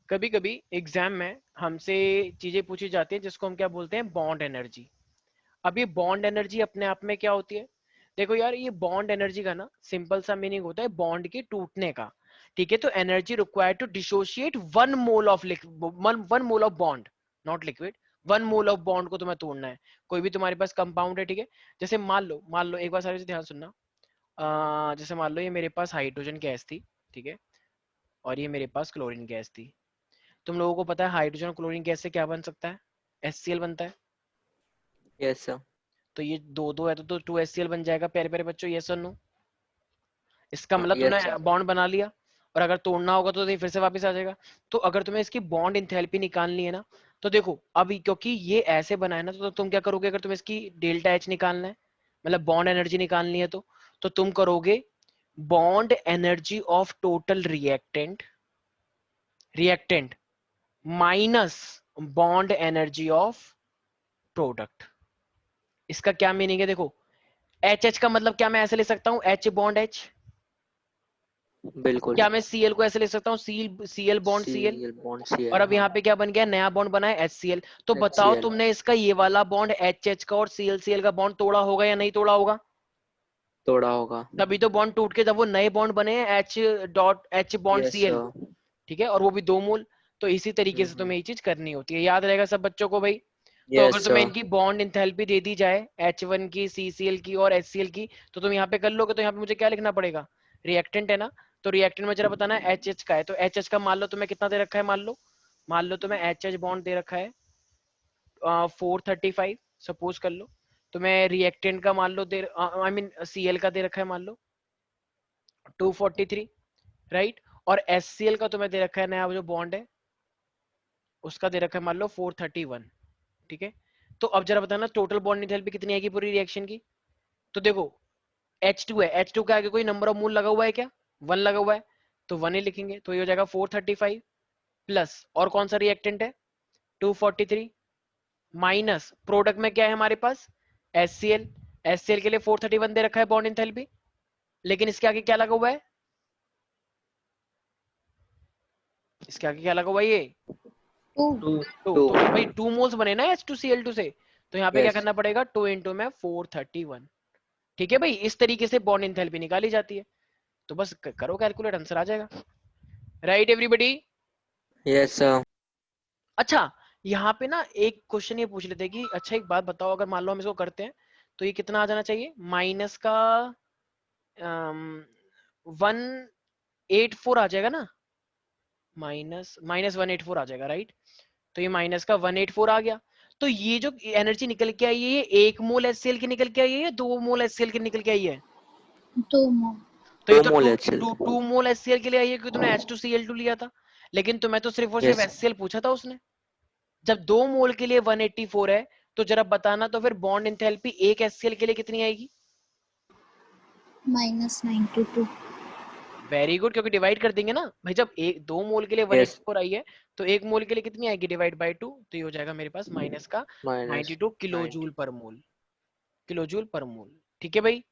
कभी कभी एग्जाम में हमसे चीजें पूछी जाती हैं जिसको हम क्या बोलते हैं, बॉन्ड एनर्जी। अब ये बॉन्ड एनर्जी अपने आप में क्या होती है? देखो यार, ये बॉन्ड एनर्जी का ना सिंपल सा मीनिंग होता है बॉन्ड के टूटने का। ठीक है, तो energy required to dissociate one mole of one mole of bond, not liquid. One mole of bond को तुम्हें तोड़ना है। कोई भी तुम्हारे पास कंपाउंड है, ठीक है। जैसे मान लो एक बार सारे से ध्यान सुनना। जैसे मान लो ये मेरे पास हाइड्रोजन गैस थी, ठीक है, और ये मेरे पास क्लोरीन गैस थी। तुम लोगों को पता है हाइड्रोजन और क्लोरीन गैस से क्या बन सकता है? HCl बनता है। Yes sir. तो ये दो दो है तो 2HCl बन जाएगा, प्यारे प्यारे बच्चों, यस और नो। इसका मतलब यस तुमने सर। बॉन्ड बना लिया, और अगर तोड़ना होगा तो ये फिर से वापस आ जाएगा। तो अगर तुम्हें इसकी बॉन्ड इंथैल्पी निकालनी है ना, तो देखो अभी क्योंकि ये ऐसे बना है ना, तो तुम क्या करोगे? अगर तुम्हें इसकी डेल्टा एच निकालना है, मतलब बॉन्ड एनर्जी निकालनी है, तो तुम करोगे bond energy of total reactant minus bond energy of product. इसका क्या मीनिंग है? देखो, एच एच का मतलब क्या मैं ऐसे ले सकता हूं, एच बॉन्ड एच। बिल्कुल। क्या मैं सीएल को ऐसे ले सकता हूँ, CL bond CL. CL bond और सीएल, अब हाँ। यहाँ पे क्या बन गया, नया बॉन्ड बना है HCl। तो बताओ HCl। तुमने इसका ये वाला बॉन्ड एच एच का और CL का बॉन्ड तोड़ा होगा या नहीं तोड़ा होगा? तोड़ा होगा। तभी तो बॉन्ड टूट के जब वो नए बॉन्ड बने हैं, H bond yes CL. Sir. ठीक है, और वो भी 2 मोल। तो इसी तरीके से हम्म। तुम्हें ये चीज करनी होती है, याद रहेगा सब बच्चों को भाई। तो अगर यस तुम्हें सर। इनकी बॉन्ड इंथैल्पी दे दी जाए, H1 की, CCl की और HCl की, तो तुम यहाँ पे कर लोगे। तो यहाँ पे मुझे क्या लिखना पड़ेगा? रिएक्टेंट है ना, तो रिएक्टेंट में जरा बताना है एच एच का है, तो एच एच का मान लो तुम्हें कितना दे रखा है, मान लो तुम्हें एच एच बॉन्ड दे रखा है 435, सपोज कर लो। तुम्हें रिएक्टेंट का मान लो दे, आई मीन सीएल का दे रखा है मान लो 243, राइट। और HCl का तुम्हें दे रखा है नया जो बॉन्ड है, उसका दे रखा है मान लो 431। ठीक है, तो अब जरा बताना टोटल बॉन्ड एंथैल्पी कितनी आएगी पूरी रिएक्शन की? तो देखो, H2 है, H2 के आगे कोई नंबर ऑफ मोल लगा हुआ है क्या? 1 लगा हुआ है, तो 1 ही लिखेंगे। तो ये हो जाएगा 435 प्लस, और कौन सा रिएक्टेंट है, 243, माइनस प्रोडक्ट में क्या है हमारे पास, HCl। HCl के लिए 431 दे रखा है बॉन्ड एंथैल्पी, लेकिन इसके आगे क्या लगा हुआ है, इसके आगे क्या लगा हुआ है ये, टू। टू। तो टू। भाई 2 मोल्स बने ना H2Cl2 से। तो यहाँ पे क्या यस। करना पड़ेगा, 2 इंटू में 431। ठीक है भाई, इस तरीके से बॉन्ड एंथैल्पी निकाली जाती है। तो बस करो कैलकुलेट, आंसर आ जाएगा। Right everybody? Yes sir. अच्छा, यहाँ पे ना एक क्वेश्चन ये पूछ लेते हैं कि अच्छा एक बात बताओ, अगर मान लो हम इसको करते हैं, तो ये कितना आ जाना चाहिए, माइनस का 184 आ जाएगा ना, माइनस माइनस 184 आ जाएगा, राइट। तो ये माइनस का 184 आ गया। तो ये जो एनर्जी निकल के आई है, ये 1 मोल HCl की निकल के आई है या 2 मोल HCl की निकल के आई है? Two mole. तो ये 2 तो mole two HCl। Two two mole HCl के लिए आई है क्योंकि तुमने H2Cl2 लिया था। लेकिन तुम्हें तो सिर्फ और सिर्फ यस। HCl पूछा था उसने। जब 2 मोल के लिए 184 है, तो जरा बताना तो फिर बॉन्ड एंथैल्पी एक HCl के लिए कितनी आएगी? -92। वेरी गुड, क्योंकि डिवाइड कर देंगे ना भाई। जब 2 मोल के लिए यस। 184 आई है, तो 1 मोल के लिए कितनी आएगी, डिवाइड बाय 2। तो ये हो जाएगा मेरे पास माइनस का माइनस 92 किलो 90। जूल पर मोल। किलो जूल पर मोल, ठीक है भाई।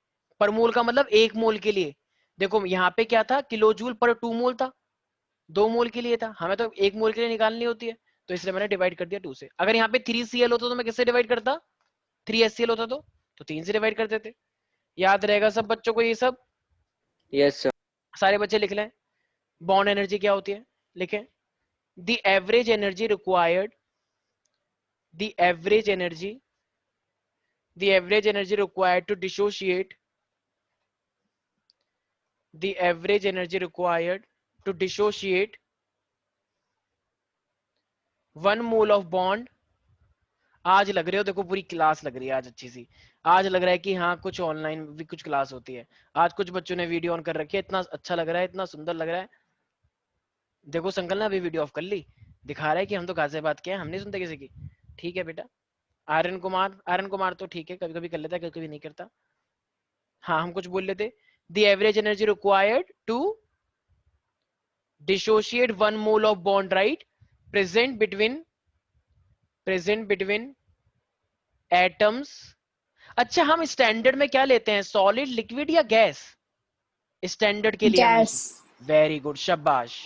पर मोल का मतलब 1 मोल के लिए। देखो यहाँ पे क्या था, किलो जूल पर 2 मोल था, 2 मोल के लिए था, हमें तो 1 मोल के लिए निकालनी होती है। तो इसलिए मैंने डिवाइड कर दिया 2 से। अगर यहाँ पे 3Cl होता तो मैं किससे डिवाइड करता, 3HCl होता तो 3 से डिवाइड कर देते। याद रहेगा सब बच्चों को ये सब? Yes sir. सारे बच्चे लिख लें। बॉन्ड एनर्जी क्या होती है, लिखें। The average energy required, the average energy, the average energy required to dissociate, the average energy required to dissociate 1 mole of bond। आज लग रहे हो, देखो पूरी क्लास लग रही है आज अच्छी सी। आज लग रहा है कि हाँ कुछ ऑनलाइन भी कुछ क्लास होती है। आज कुछ बच्चों ने वीडियो ऑन कर रखी है, इतना अच्छा लग रहा है, इतना सुंदर लग रहा है। देखो संकल ने अभी वीडियो ऑफ कर ली, दिखा रहा है कि हम तो गाजियाबाद के हैं, हम नहीं सुनते किसी की। ठीक है बेटा। आर्यन कुमार तो ठीक है, कभी कभी कर लेता है, कभी कभी नहीं करता। हाँ, हम कुछ बोल लेते। The average energy required to dissociate 1 mole of bond, right, present between present between atoms। अच्छा, हम स्टैंडर्ड में क्या लेते हैं, सॉलिड, लिक्विड या गैस? स्टैंडर्ड के लिए हम यूज, गैस। वेरी गुड, शाबाश।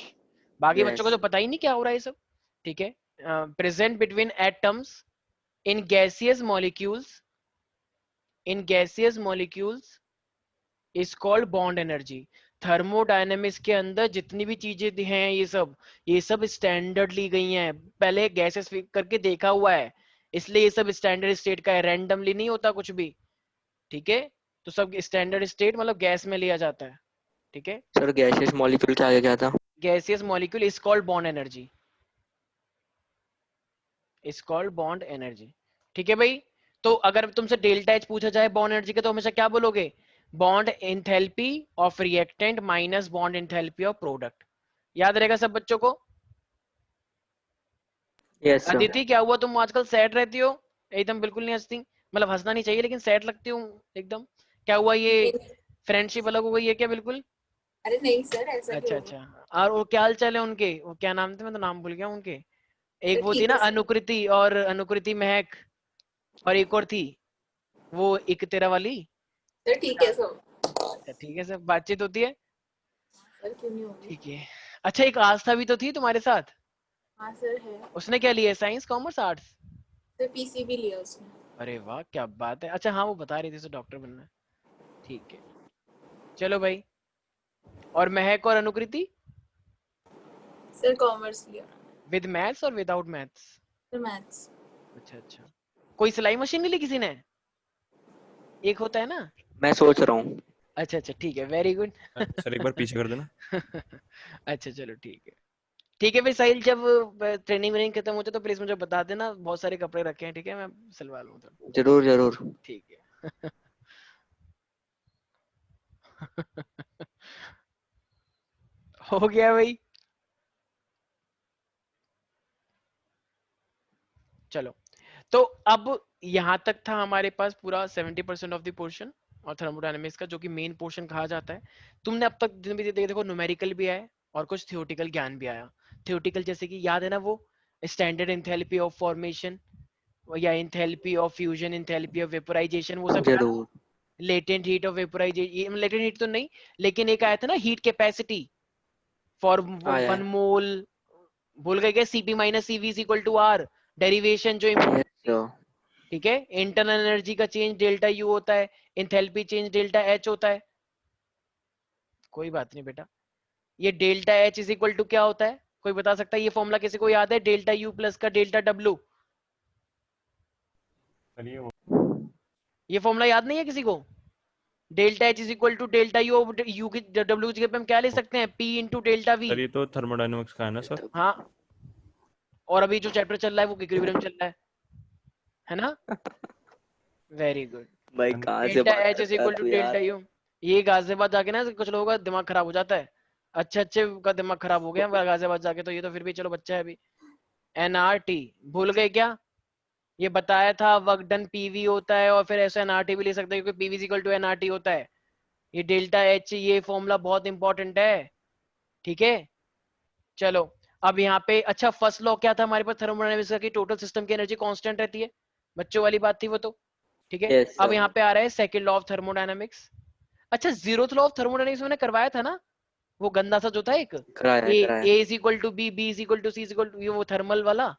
बाकी बच्चों को Yes. तो पता ही नहीं क्या हो रहा है ये सब, ठीक है। Present between atoms in gaseous molecules, in gaseous molecules is called bond energy. Thermodynamics के अंदर जितनी भी चीजें हैं ये सब स्टैंडर्ड ली गई हैं, पहले गैसेस करके देखा हुआ है, इसलिए ये सब स्टैंडर्ड स्टेट का है, रैंडमली नहीं होता कुछ भी, ठीक है। तो सब स्टैंडर्ड स्टेट मतलब गैस में लिया जाता है, ठीक है। सर गैसियस मॉलिक्यूल के आगे क्या था? Gaseous molecule is called bond energy, is called bond energy, ठीक है भाई। तो अगर तुमसे डेल्टा एच पूछा जाए बॉन्ड एनर्जी के, तो हमेशा क्या बोलोगे? Bond enthalpy of reactant minus bond enthalpy of product. याद रहेगा सब बच्चों को? Yes sir. अदिति क्या हुआ, तुम आजकल सैड रहती हो एकदम, बिल्कुल नहीं हंसती, मतलब हंसना नहीं चाहिए लेकिन सैड लगती हूँ एकदम, क्या हुआ? ये नहीं, फ्रेंडशिप अलग हो गई है क्या बिल्कुल? अरे नहीं सर, ऐसा अच्छा क्यों होगा? अच्छा। और वो क्या हाल चाल है उनके, वो क्या नाम थे, मैं तो नाम भूल गया उनके। एक सर वो थी ठीक ना है सर। अनुकृति, और अनुकृति महक, और एक और थी वो एक तेरा वाली। सर ठीक है सर। अच्छा ठीक है, सब बातचीत होती है, सर क्यों नहीं होगी? ठीक है। अच्छा एक आस्था भी तो थी तुम्हारे साथ, हाँ सर है। उसने क्या लिया, science commerce arts? Sir PCB लिया उसने। अरे वाह क्या बात है। अच्छा हाँ वो बता रही थी उसे डॉक्टर बनना है, ठीक है। चलो भाई, और महक और अनुकृति? सर कॉमर्स लिया। विद मैथ्स और विदाउट मैथ्स? Sir maths. अच्छा अच्छा। कोई सिलाई मशीन नहीं ली किसी ने? एक होता है ना। मैं सोच रहा हूँ। अच्छा अच्छा ठीक है, वेरी गुड। सर एक बार पीछे कर देना। अच्छा चलो ठीक है, ठीक है भाई साहिल, जब ट्रेनिंग व्रेनिंग खत्म होते तो प्लीज मुझे बता देना, बहुत सारे कपड़े रखे हैं, ठीक है, मैं सिलवा लूँ तो, जरूर जरूर। ठीक है। हो गया भाई, चलो। तो अब यहां तक था हमारे पास पूरा 70% ऑफ द पोर्शन और थर्मोडायनेमिक्स का, जो कि मेन पोर्शन कहा जाता है। तुमने अब तक जितने भी देखो न्यूमेरिकल भी आया और कुछ थियोटिकल ज्ञान भी आया। थियोटिकल जैसे कि याद है ना वो स्टैंडर्ड एंथैल्पी ऑफ फॉर्मेशन, या enthalpy of fusion, enthalpy of vaporisation, वो सब याद? जरूर। Latent heat of vaporisation, latent heat तो नहीं, लेकिन एक आया था ना हीट कैपेसिटी फॉर आया वन है। मोल, भूल गए क्या? CP minus CV is equal to R, derivation जो Yes इंपॉर्टेंट थी, sir. ठीक है। इंटरनल एनर्जी का चेंज डेल्टा यू होता है, इंथैल्पी चेंज डेल्टा एच होता है। कोई बात नहीं बेटा, ये delta H is equal to क्या होता है, कोई बता सकता है? ये फॉर्मूला किसी को याद है? डेल्टा यू प्लस का डेल्टा डब्ल्यू, सर ये फॉर्मूला याद नहीं है किसी को? Delta H is equal to delta U, U की डब्ल्यू की जगह पे हम क्या ले सकते हैं? P into delta V. ये तो थर्मोडायनेमिक्स का है ना सर? हाँ, और अभी जो चैप्टर चल रहा है वो इक्विलिब्रियम चल रहा है ना? Very good. भाई कहाँ से डेल्टा बात एच इज करता है इक्वल टू तू डेल्टा यार? यू। ये गाजियाबाद जाके ना कुछ लोगों का दिमाग खराब हो जाता है, अच्छे अच्छे का दिमाग खराब हो गया गाजियाबाद जाके, तो ये तो फिर भी चलो बच्चा है अभी। एनआरटी भूल गए क्या? ये बताया था वर्क डन पीवी होता है, और फिर ऐसा एनआरटी भी ले सकते हैं क्योंकि पीवी इक्वल टू एनआरटी होता है। ये डेल्टा एच, ये फॉर्मूला बहुत इंपॉर्टेंट है, ठीक है। चलो, अब यहाँ पे अच्छा फर्स्ट लॉ क्या था हमारे पास थर्मोडायनेमिक्स का, कि टोटल सिस्टम की एनर्जी कांस्टेंट रहती है, बच्चों वाली बात थी वो तो, ठीक है। Yes अब sir. यहाँ पे आ रहा है सेकंड लॉ ऑफ थर्मोडायनेमिक्स। अच्छा जीरोथ लॉ ऑफ थर्मोडायनेमिक्स मैंने करवाया था ना, वो गंदा सा जो था एक, कराया है कराया ए है। Is equal to B, B is equal to C is equal to, वो थर्मल वाला,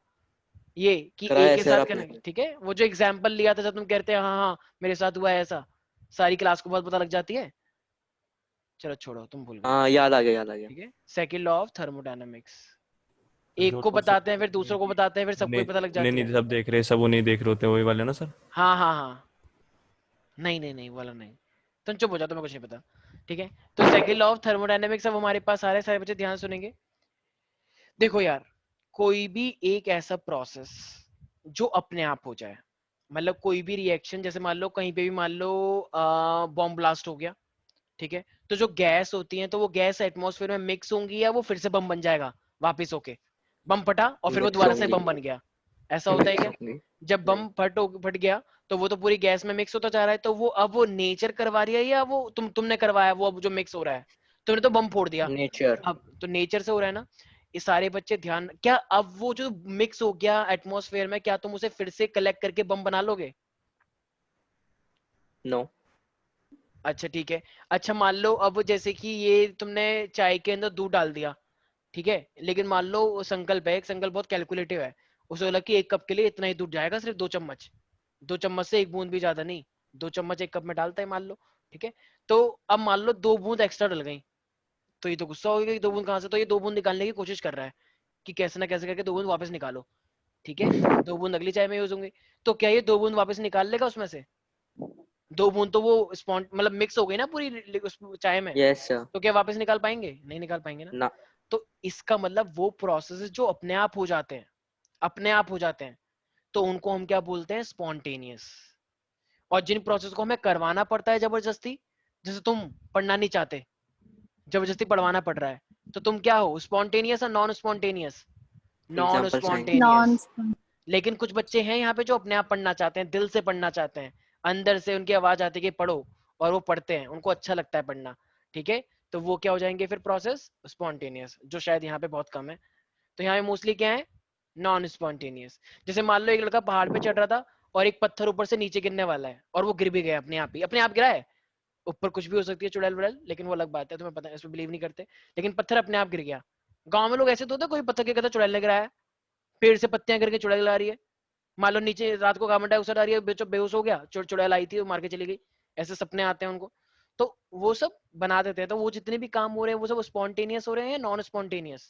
ये कि ए कराया है के सर साथ आपने। कनेक्ट, ठीक है। वो जो एग्जांपल लिया था जब तुम कहते हैं हाँ हाँ मेरे साथ हुआ है ऐसा, सारी क्लास को बहुत पता लग जाती है। चलो छोड़ो, तुम भूल गए, हाँ याद आ गया याद आ गया। ठीक है। सेकंड लॉ ऑफ थर्मोडायनेमिक्स, एक जो को तो सब बताते हैं फिर दूसरों को बताते हैं, फिर सबको ही पता लग नहीं जाती नहीं है। सब देख रहे, सब वो नहीं देख रहे होते, वही वाले ना सर? हाँ हाँ हाँ, नहीं नहीं नहीं वाला नहीं, तुम चुप हो जाओ, तुम्हें कुछ नहीं पता, ठीक है। तो सेकंड लॉ ऑफ थर्मोडायनेमिक्स अब हमारे पास आ रहे हैं, सारे बच्चे ध्यान सुनेंगे। देखो यार, कोई भी एक ऐसा प्रोसेस जो अपने आप हो जाए, मतलब कोई भी रिएक्शन, जैसे मान लो कहीं पे भी मान लो बॉम्ब ब्लास्ट हो गया, ठीक है। तो जो गैस होती है, तो वो गैस एटमॉस्फेयर में मिक्स होंगी, या वो फिर से बम बन जाएगा वापिस होके, बम फटा और फिर वो मिक्स दोबारा से होंगी। बम बन गया, ऐसा होता है मिक्स क्या? होंगी। जब नहीं। बम फट गया, तो वो तो पूरी गैस में मिक्स होता जा रहा है, तो वो अब वो नेचर करवा रही है, या वो तुमने करवाया वो अब जो मिक्स हो रहा है? तुमने तो बम फोड़ दिया, नेचर। अब तो नेचर से हो रहा है ना। ये सारे बच्चे ध्यान, क्या अब वो जो मिक्स हो गया एटमॉस्फेयर में, क्या तुम उसे फिर से कलेक्ट करके बम बना लोगे? नो। अच्छा ठीक है। अच्छा मान लो अब जैसे कि ये तुमने चाय के अंदर दूध डाल दिया, ठीक है, लेकिन मान लो वो संकल्प है, एक संकल्प बहुत कैलकुलेटिव है, उसे बोला कि एक कप के लिए इतना ही दूध जाएगा, सिर्फ 2 चम्मच, 2 चम्मच से एक बूंद भी ज्यादा नहीं, 2 चम्मच एक कप में डालता है मान लो, ठीक है। तो अब मान लो 2 बूंद एक्स्ट्रा डल गई, तो ये तो गुस्सा हो गया कि 2 बूंद कहाँ से, तो ये 2 बूंद निकालने की कोशिश कर रहा है कि कैसे ना कैसे करके 2 बूंद वापस निकालो, ठीक है, 2 बूंद अगली चाय में यूज होंगी। तो क्या ये 2 बूंद वापस निकाल लेगा उसमें से? 2 बूंद तो वो स्पॉन्ट मतलब मिक्स हो गई ना पूरी उस चाय में, यस सर। तो क्या वापस निकाल पाएंगे? नहीं निकाल पाएंगे ना। ना। तो इसका मतलब वो प्रोसेसेस जो अपने आप हो जाते हैं, अपने आप हो जाते हैं, तो उनको हम क्या बोलते हैं? स्पॉन्टेनियस। और जिन प्रोसेस को हमें करवाना पड़ता है जबरदस्ती, जैसे तुम पढ़ना नहीं चाहते, जबरदस्ती पढ़वाना पड़ रहा है, तो तुम क्या हो? स्पॉन्टेनियस और नॉन स्पॉन्टेनियस? नॉन एग्जाम्पल्स आएंगे। Non spontaneous. लेकिन कुछ बच्चे हैं यहाँ पे जो अपने आप पढ़ना चाहते हैं, दिल से पढ़ना चाहते हैं, अंदर से उनकी आवाज आती है कि पढ़ो, और वो पढ़ते हैं, उनको अच्छा लगता है पढ़ना, ठीक है, तो वो क्या हो जाएंगे फिर? प्रोसेस स्पॉन्टेनियस, जो शायद यहाँ पे बहुत कम है। तो यहाँ पे मोस्टली क्या है? Non spontaneous. जैसे मान लो एक लड़का पहाड़ पे चढ़ रहा था और एक पत्थर ऊपर से नीचे गिरने वाला है और वो गिर भी गया अपने आप ही, अपने आप गिरा है, ऊपर कुछ भी हो सकती है चुड़ैल वुड़ैल, लेकिन वो अलग बात है, तुम्हें पता है, इसमें बिलीव नहीं करते, लेकिन पत्थर अपने आप गिर गया। गांव में लोग ऐसे तो होते हैं, कोई पत्थर के कहता चुड़ैल ने गिराया है, पेड़ से पत्तियां गिर के चुड़ैल गिरा रही है, मान लो नीचे रात को कार्बन डाइऑक्साइड आ रही है, बेचो बेहोश हो गया, चुड़ैल आई थी वो मार के चली गई, ऐसे सपने आते हैं उनको। तो वो सब बना देते हैं। तो वो जितने भी काम हो रहे हैं वो सब स्पॉन्टेनियस हो रहे हैं या नॉन स्पॉन्टेनियस?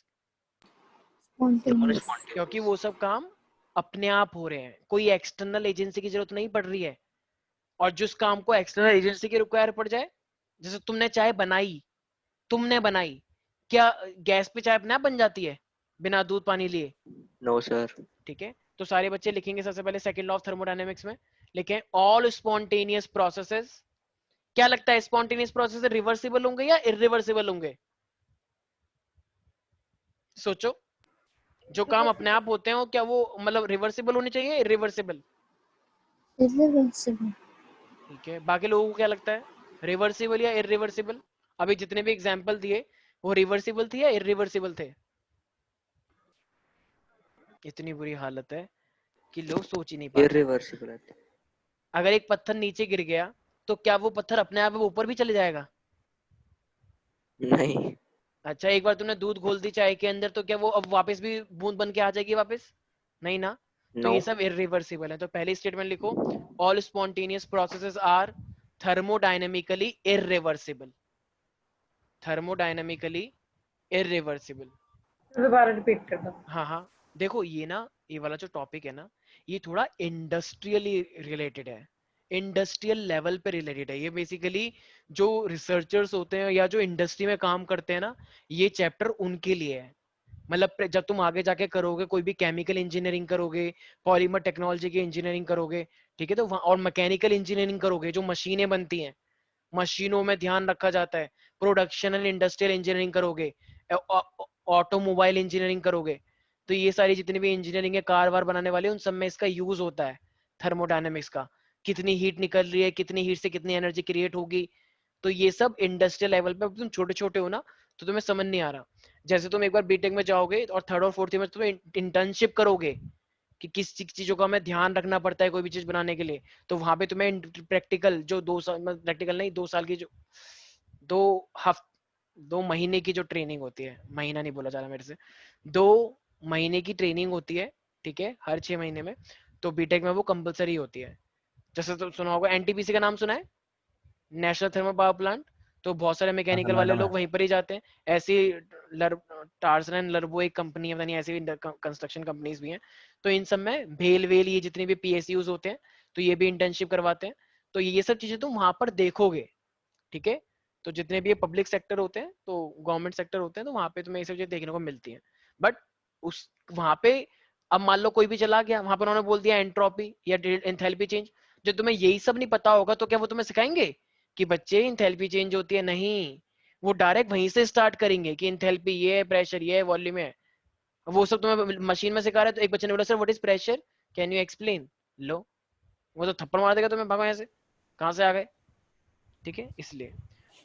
स्पॉन्टेनियस। क्योंकि वो सब काम अपने आप हो रहे हैं, कोई एक्सटर्नल एजेंसी की जरूरत नहीं पड़ रही है। और जिस काम को एक्सटर्नल एजेंसी की रिक्वायर पड़ जाए, जैसे तुमने चाय बनाई, तुमने बनाई, क्या गैस पे चाय अपने आप बन जाती है बिना दूध पानी लिए? No sir. ठीक है, तो सारे बच्चे लिखेंगे सबसे पहले सेकंड लॉ ऑफ थर्मोडायनेमिक्स में, लिखें ऑल स्पॉन्टेनियस प्रोसेसेस। क्या लगता है स्पॉन्टेनियस प्रोसेस रिवर्सिबल होंगे या इरिवर्सिबल होंगे? सोचो, जो काम अपने आप होते हैं वो क्या वो मतलब रिवर्सिबल होने चाहिए, इरिवर्सिबल? इरिवर्सिबल। ठीक है, बाकी लोगों को क्या लगता है, रिवर्सिबल या इरिवर्सिबल? अभी जितने भी एग्जांपल दिए वो रिवर्सिबल थे या इरिवर्सिबल थे? इतनी बुरी हालत है कि लोग सोच ही नहीं पाते। इरिवर्सिबल है। अगर एक पत्थर नीचे गिर गया तो क्या वो पत्थर अपने आप ऊपर भी चले जाएगा? नहीं। अच्छा, एक बार तुमने दूध घोल दी चाय के अंदर तो क्या वो अब वापस भी बूंद बन के आ जाएगी वापस? नहीं ना। तो नो। ये सब इरिवर्सिबल है। तो पहली स्टेटमेंट लिखो, all spontaneous processes are thermodynamically irreversible. Thermodynamically irreversible. दोबारा रिपीट कर दो। हाँ हाँ, देखो ये ना, ये वाला जो टॉपिक है ना, ये थोड़ा इंडस्ट्रियली रिलेटेड है, इंडस्ट्रियल लेवल पे रिलेटेड है। ये बेसिकली जो रिसर्चर्स होते हैं या जो इंडस्ट्री में काम करते हैं ना, ये चैप्टर उनके लिए है। मतलब जब तुम आगे जाके करोगे, कोई भी केमिकल इंजीनियरिंग करोगे, पॉलीमर टेक्नोलॉजी की इंजीनियरिंग करोगे, ठीक है, तो वहाँ और मैकेनिकल इंजीनियरिंग करोगे, जो मशीनें बनती हैं, मशीनों में ध्यान रखा जाता है, प्रोडक्शन एंड इंडस्ट्रियल इंजीनियरिंग करोगे, ऑटोमोबाइल इंजीनियरिंग करोगे, तो ये सारी जितनी भी इंजीनियरिंग है, कार वार बनाने वाले, उन सब में इसका यूज होता है, थर्मोडायनेमिक्स का। कितनी हीट निकल रही है, कितनी हीट से कितनी एनर्जी क्रिएट होगी, तो ये सब इंडस्ट्रियल लेवल पे। तुम छोटे छोटे हो ना तो तुम्हें समझ नहीं आ रहा। जैसे तुम एक बार बीटेक में जाओगे और थर्ड और फोर्थ ईयर में तुम्हें इंटर्नशिप करोगे कि किस चीजों का हमें ध्यान रखना पड़ता है कोई भी चीज बनाने के लिए, तो वहां पे तुम्हें प्रैक्टिकल जो 2 साल, प्रैक्टिकल नहीं, 2 साल की जो 2 हफ्ते 2 महीने की जो ट्रेनिंग होती है, महीना नहीं बोला जा रहा मेरे से, 2 महीने की ट्रेनिंग होती है, ठीक है, हर 6 महीने में। तो बीटेक में वो कंपलसरी होती है। जैसे तो सुना होगा, एनटीपीसी का नाम सुना है, नेशनल थर्मल पावर प्लांट, तो बहुत सारे मैकेनिकल वाले लोग वहीं पर ही जाते हैं। ऐसी टार्सन एंड लर्बो एक कंपनी है, पता नहीं, ऐसी कंस्ट्रक्शन कंपनीज भी हैं। तो इन सब में भेल वेल ये जितने भी पीएसयूज होते हैं, तो ये भी इंटर्नशिप करवाते हैं। तो ये सब चीजें तुम वहां पर देखोगे, ठीक है। तो जितने भी ये पब्लिक सेक्टर होते हैं, तो गवर्नमेंट सेक्टर होते हैं, तो वहां पे तुम्हें ये सब चीजें देखने को मिलती हैं। बट उस वहां पे अब मान लो कोई भी चला गया वहां पर, उन्होंने बोल दिया एंट्रोपी या एंथैल्पी चेंज, जो तुम्हें यही सब नहीं पता होगा, तो क्या वो तुम्हें सिखाएंगे कि बच्चे इंथैल्पी चेंज होती है? नहीं, वो डायरेक्ट वहीं से स्टार्ट करेंगे कि इंथैल्पी ये है, प्रेशर ये है, वॉल्यूम है। वो सब तुम्हें मशीन में सिखा रहे हैं। तो एक बच्चे ने बोला, sir what is pressure, can you explain? लो, वो तो थप्पड़ मार देगा तुम्हें, भागो यहाँ से, कहाँ से आ गए, ठीक है, इसलिए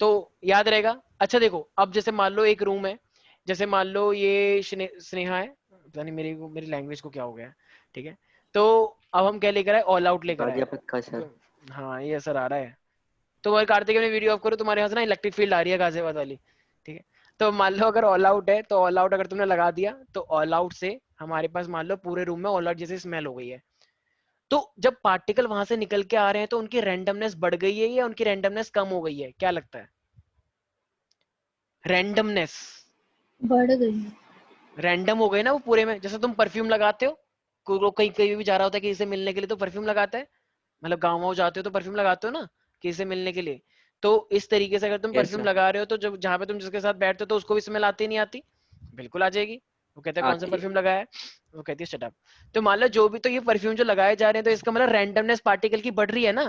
तो याद रहेगा। अच्छा देखो, अब जैसे मान लो एक रूम है, जैसे मान लो ये स्नेहा है, पता नहीं मेरी लैंग्वेज को क्या हो गया है, ठीक है। तो अब हम क्या लेकर आए, ऑल आउट लेकर आए। प्राध्यापक का सर। हाँ, ये असर आ रहा है। तो कार्तिक, अपनी वीडियो ऑफ करो, तुम्हारे यहाँ से ना इलेक्ट्रिक फील्ड आ रही है गाजियाबाद वाली, ठीक है। तो मान लो अगर ऑल आउट है तो ऑल आउट अगर तुमने लगा दिया तो ऑल आउट से हमारे पास मान लो पूरे रूम में ऑल आउट जैसी स्मेल हो गई है। तो जब पार्टिकल वहां से निकल के आ रहे हैं तो उनकी रैंडमनेस बढ़ गई है या उनकी रैंडमनेस कम हो गई है, क्या लगता है? रैंडमनेस बढ़ गई। रैंडम हो गए ना वो पूरे में। जैसे तुम परफ्यूम लगाते हो, कोई लोग कहीं कहीं भी जा रहा होता है किसी से मिलने के लिए तो परफ्यूम लगाता है, मतलब गाँव वाँव जाते हो तो परफ्यूम लगाते हो ना किसी से मिलने के लिए। तो इस तरीके से अगर तुम Yes, परफ्यूम sir. लगा रहे हो तो जब जहाँ पे तुम जिसके साथ बैठते हो तो उसको भी स्मेल आती नहीं आती? बिल्कुल आ जाएगी। वो कहते हैं कौन सा आती है। परफ्यूम लगाया है, वो कहती है शट अप। तो मान लो जो भी, तो ये परफ्यूम जो लगाए जा रहे हैं तो इसका मतलब रैंडमनेस पार्टिकल की बढ़ रही है ना,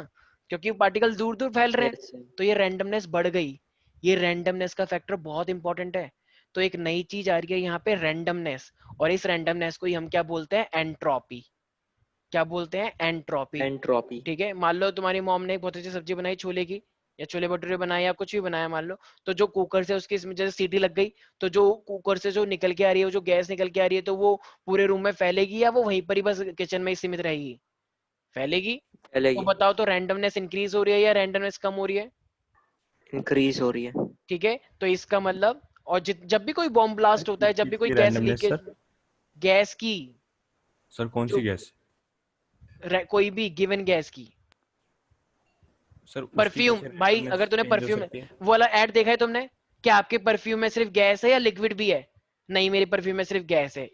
क्योंकि पार्टिकल दूर दूर फैल रहे हैं। Yes, sir. तो ये रैंडमनेस बढ़ गई। ये रैंडमनेस का फैक्टर बहुत इंपॉर्टेंट है। तो एक नई चीज आ रही है यहाँ पे, रैंडमनेस। और इस रैंडमनेस को ही हम क्या बोलते हैं? एंट्रोपी। क्या बोलते हैं? एंट्रोपी। Entropy. ठीक है, मान लो तुम्हारी मॉम ने एक बहुत अच्छी सब्जी बनाई छोले की, या छोले भटूरे बनाए या कुछ भी बनाया मान लो, तो जो कुकर से उसकी इसमें जैसे सीटी लग गई तो जो कुकर से जो निकल के आ रही है, वो जो गैस निकल के आ रही है, तो वो पूरे रूम में फैलेगी या वो वहीं पर ही बस किचन में ही सीमित रहेगी? फैलेगी। तो फैलेगी। बताओ, तो रैंडमनेस इंक्रीज हो रही है या रैंडमनेस कम हो रही है? इंक्रीज हो रही है। ठीक है, तो इसका मतलब, और जब भी कोई बॉम्ब ब्लास्ट होता है, जब भी कोई किसकी gas randomness leakage, sir? Gas की, सर कौन जो सी गैस? कोई भी गिवन गैस की, सर उसकी परफ्यूम कैसे भाई, रैंडमनेस अगर तूने चेंज हो परफ्यूम सकती है? वो वाला ऐड देखा है तुमने कि आपके परफ्यूम में सिर्फ गैस है या लिक्विड भी है? नहीं, मेरे परफ्यूम में सिर्फ गैस है।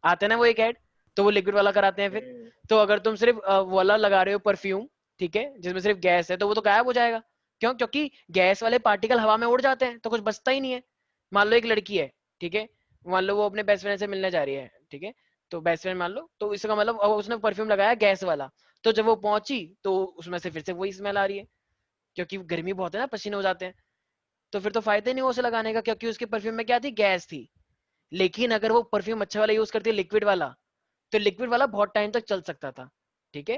आता है ना वो एक ऐड, तो वो लिक्विड वाला कराते हैं फिर। तो अगर तुम सिर्फ वो वाला लगा रहे हो परफ्यूम, ठीक है, जिसमें सिर्फ गैस है, तो वो तो गायब हो जाएगा। क्यों? क्योंकि गैस वाले पार्टिकल हवा में उड़ जाते हैं तो कुछ बचता ही नहीं है। मान लो एक लड़की है, ठीक है, मान लो वो अपने बेस्ट फ्रेंड से मिलने जा रही है, ठीक है, तो बेस्ट फ्रेंड मान लो, तो इसका मतलब अब उसने परफ्यूम लगाया गैस वाला, तो जब वो पहुंची तो उसमें से फिर से वही स्मेल आ रही है, क्योंकि गर्मी बहुत है ना, पसीने हो जाते हैं। तो फिर तो फायदा ही नहीं हुआ उसे लगाने का, क्योंकि उसके परफ्यूम में क्या थी? गैस थी। लेकिन अगर वो परफ्यूम अच्छा वाला यूज करती है, लिक्विड वाला, तो लिक्विड वाला बहुत टाइम तक चल सकता था। ठीक है,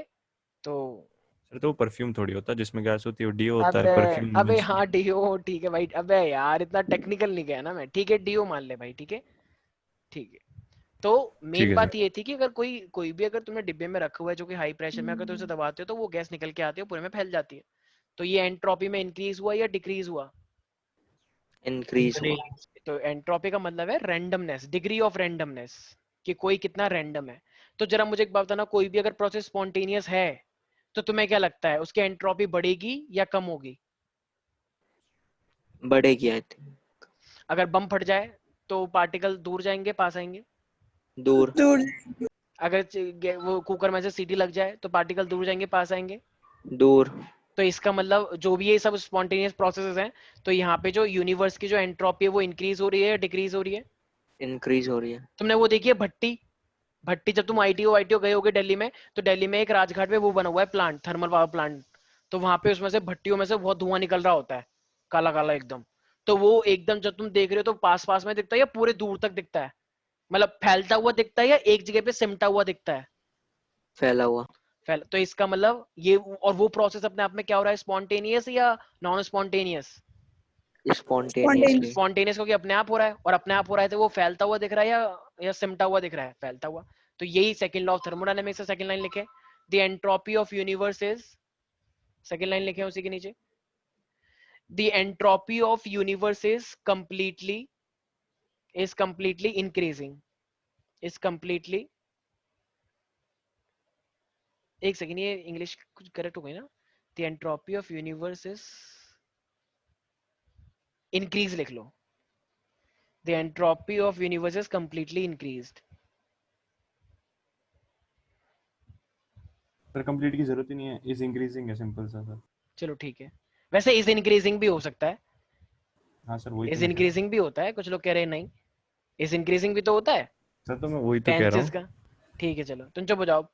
तो सर तो वो परफ्यूम थोड़ी होता है जिसमें गैस होती है, डीओ होता है अबे परफ्यूम अबे मींस। हाँ डीओ, ठीक है भाई, अबे यार इतना टेक्निकल नहीं गया ना मैं, ठीक है डीओ मान ले भाई, ठीक है। ठीक है, तो ठीक मेन है बात सर। ये थी कि अगर कोई कोई भी अगर तुमने डिब्बे में रखा हुआ है जो कि हाई प्रेशर में, अगर तुम उसे दबाते हो तो वो गैस निकल के आती है, पूरे में फैल जाती है। तो ये एंट्रोपी में इंक्रीज हुआ या डिक्रीज हुआ? इंक्रीज हुआ। तो एंट्रोपी का मतलब है रैंडमनेस, डिग्री ऑफ रैंडमनेस, कि कोई कितना रैंडम है। तो जरा मुझे एक बात बताना, कोई भी अगर प्रोसेस स्पॉन्टेनियस है तो तुम्हें क्या लगता है उसकी एंट्रोपी बढ़ेगी या कम होगी? बढ़ेगी आई थिंक। अगर बम फट जाए तो पार्टिकल दूर जाएंगे पास आएंगे? दूर। दूर। अगर वो कुकर में से सीटी लग जाए तो पार्टिकल दूर जाएंगे पास आएंगे? दूर। तो इसका मतलब जो भी ये सब स्पॉन्टेनियस प्रोसेसेस हैं, तो यहाँ पे जो यूनिवर्स की जो एंट्रोपी है वो इंक्रीज हो रही है या डिक्रीज हो रही है? इंक्रीज हो रही है। तुमने वो देखी है भट्टी? भट्टी, जब तुम आईटीओ गए होगे दिल्ली में, तो दिल्ली में एक राजघाट पे वो बना हुआ है प्लांट, थर्मल पावर प्लांट। तो वहां पे उसमें से भट्टियों में से बहुत धुआं निकल रहा होता है, काला काला एकदम। तो वो एकदम जब तुम देख रहे हो तो पास पास में दिखता है या पूरे दूर तक दिखता है? मतलब फैलता हुआ दिखता है या एक जगह पे सिमटा हुआ दिखता है? फैला हुआ। तो इसका मतलब ये, और वो प्रोसेस अपने आप में क्या हो रहा है, स्पॉन्टेनियस या नॉन स्पॉन्टेनियस? स्पॉन्टेनियसली। स्पॉन्टेनियस क्योंकि अपने आप हो रहा है, और अपने आप हो रहा है तो वो फैलता हुआ दिख रहा है या सिमटा हुआ दिख रहा है? फैलता हुआ। तो यही सेकंड लॉ ऑफ थर्मोडायनेमिक्स है। सेकंड लाइन लिखे, the entropy of universe is, second line लिखे उसी के नीचे, the entropy of universe is completely increasing, is completely, एक सेकंड, ये इंग्लिश कुछ करेक्ट हो गई ना? The entropy of universe is increase लिख लो, the entropy of universe is completely increased. Sir complete की जरूरत ही नहीं है, इज इंक्रीजिंग है सिंपल सा सर। चलो ठीक है, वैसे इज इंक्रीजिंग भी हो सकता है, हाँ सर वही तो इज मैं कह रहा हूँ। इंक्रीजिंग भी होता है, कुछ लोग कह रहे हैं नहीं, इज इंक्रीजिंग भी तो होता है सर तो मैं वही तो कह रहा टेंसेस हूँ। का। ठीक है चलो तुम चुप हो जाओ।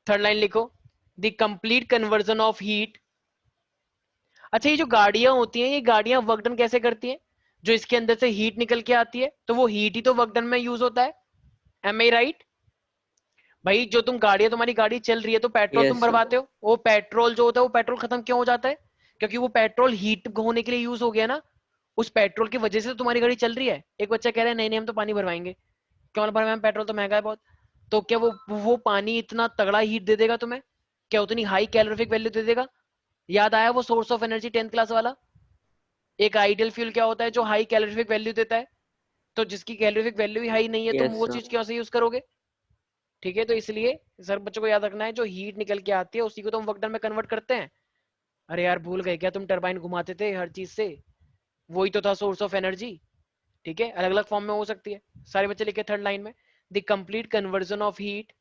थर्ड लाइन लिखो, the complete conversion of heat. अच्छा, ये जो गाड़ियां होती हैं, ये गाड़ियां वर्क डन कैसे करती हैं? जो इसके अंदर से हीट निकल के आती है, तो वो हीट ही तो वर्क डन में यूज होता है। एम आई राइट? भाई जो तुम गाड़ियां, तुम्हारी गाड़ी चल रही है तो पेट्रोल तुम यस सर। भरवाते हो, वो पेट्रोल जो होता है वो पेट्रोल खत्म क्यों हो जाता है? क्योंकि वो पेट्रोल हीट होने के लिए यूज हो गया ना, उस पेट्रोल की वजह से तो तुम्हारी गाड़ी चल रही है। एक बच्चा कह रहा है नहीं नहीं हम तो पानी भरवाएंगे। क्यों ना भरवाएं, पेट्रोल तो महंगा है बहुत। तो क्या वो पानी इतना तगड़ा हीट दे देगा तुम्हें? क्या उतनी हाई कैलोरीफिक वैल्यू दे देगा? याद आया वो source of energy 10th class वाला? एक आइडियल फ्यूल क्या होता है? जो हाई कैलोरीफिक वैल्यू देता है। तो जिसकी कैलोरीफिक वैल्यू ही हाई नहीं है, तुम यस वो सर। चीज कैसे यूज करोगे? ठीक है, तो इसलिए सर बच्चों को याद रखना है, जो हीट निकल के आती है उसी को तो हम वर्क डन में कन्वर्ट करते हैं। अरे यार भूल गए क्या? तुम टरबाइन घुमाते थे हर चीज से, वही तो था सोर्स ऑफ एनर्जी। ठीक है, अलग अलग फॉर्म में हो सकती है। सारे बच्चे लिखे थर्ड लाइन में, the complete conversion of heat,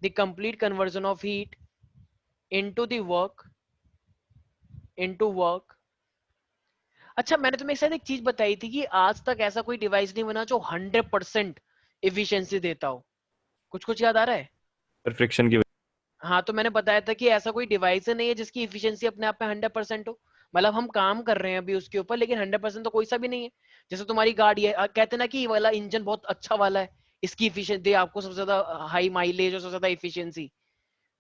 the complete conversion of heat into the work, into work. अच्छा, मैंने तुम्हें शायद एक चीज बताई थी कि आज तक ऐसा कोई डिवाइस नहीं बना जो 100% इफिशियंसी देता हो। कुछ कुछ याद आ रहा है? पर फ्रिक्शन की हाँ, तो मैंने बताया था कि ऐसा कोई डिवाइस नहीं है जिसकी इफिशियंसी अपने आप में 100% हो। मतलब हम काम कर रहे हैं अभी उसके ऊपर, लेकिन 100% तो कोई सा भी नहीं है। जैसे तुम्हारी गाड़ी है, कहते हैं ना कि ये वाला इंजन बहुत अच्छा वाला है, इसकी इफिशियंसी दे आपको सबसे ज्यादा हाई माइलेज और सबसे ज्यादा इफिशियंसी।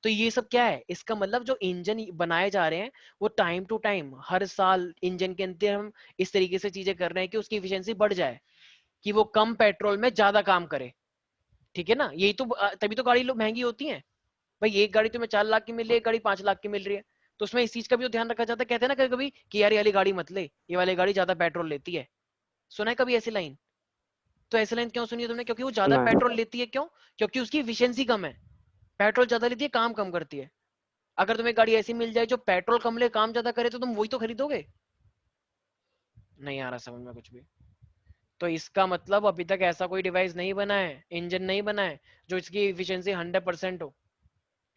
तो ये सब क्या है? इसका मतलब जो इंजन बनाए जा रहे हैं वो टाइम टू टाइम हर साल इंजन के अंदर हम इस तरीके से चीजें कर रहे हैं कि उसकी इफिशियंसी बढ़ जाए, कि वो कम पेट्रोल में ज्यादा काम करे। ठीक है ना? यही तो तभी तो गाड़ी लोग महंगी होती है। भाई एक गाड़ी तुम्हें 4 लाख की मिल रही है, एक गाड़ी 5 लाख की मिल रही है, तो उसमें इस चीज का भी तो ध्यान रखा जाता है। कहते हैं ना कभी कभी कि यार ये वाली गाड़ी मत ले, ये वाली गाड़ी ज्यादा पेट्रोल लेती है। सुना है कभी ऐसी लाइन? तो ऐसी लाइन क्यों सुनी है तुमने? क्योंकि वो ज्यादा सुना है। पेट्रोल लेती है। क्यों? क्योंकि उसकी इफिशियंसी कम है। पेट्रोल ज्यादा लेती है, काम कम करती है। अगर तुम्हें गाड़ी ऐसी मिल जाए जो पेट्रोल कम ले, काम ज्यादा करे, तो तुम वही तो खरीदोगे। नहीं आ रहा समझ में कुछ भी? तो इसका मतलब अभी तक ऐसा कोई डिवाइस नहीं बना है, इंजन नहीं बना है जो इसकी इफिशियंसी 100% हो।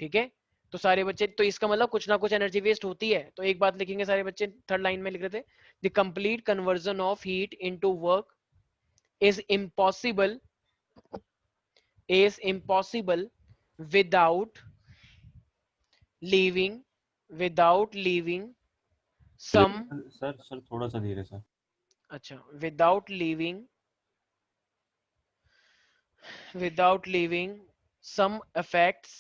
ठीक है, तो सारे बच्चे, तो इसका मतलब कुछ ना कुछ एनर्जी वेस्ट होती है। तो एक बात लिखेंगे सारे बच्चे, थर्ड लाइन में लिख रहे थे, the complete conversion of heat into work is impossible, is impossible without leaving, without leaving some, sir sir थोड़ा सा धीरे सर। अच्छा, without leaving, without leaving some effects,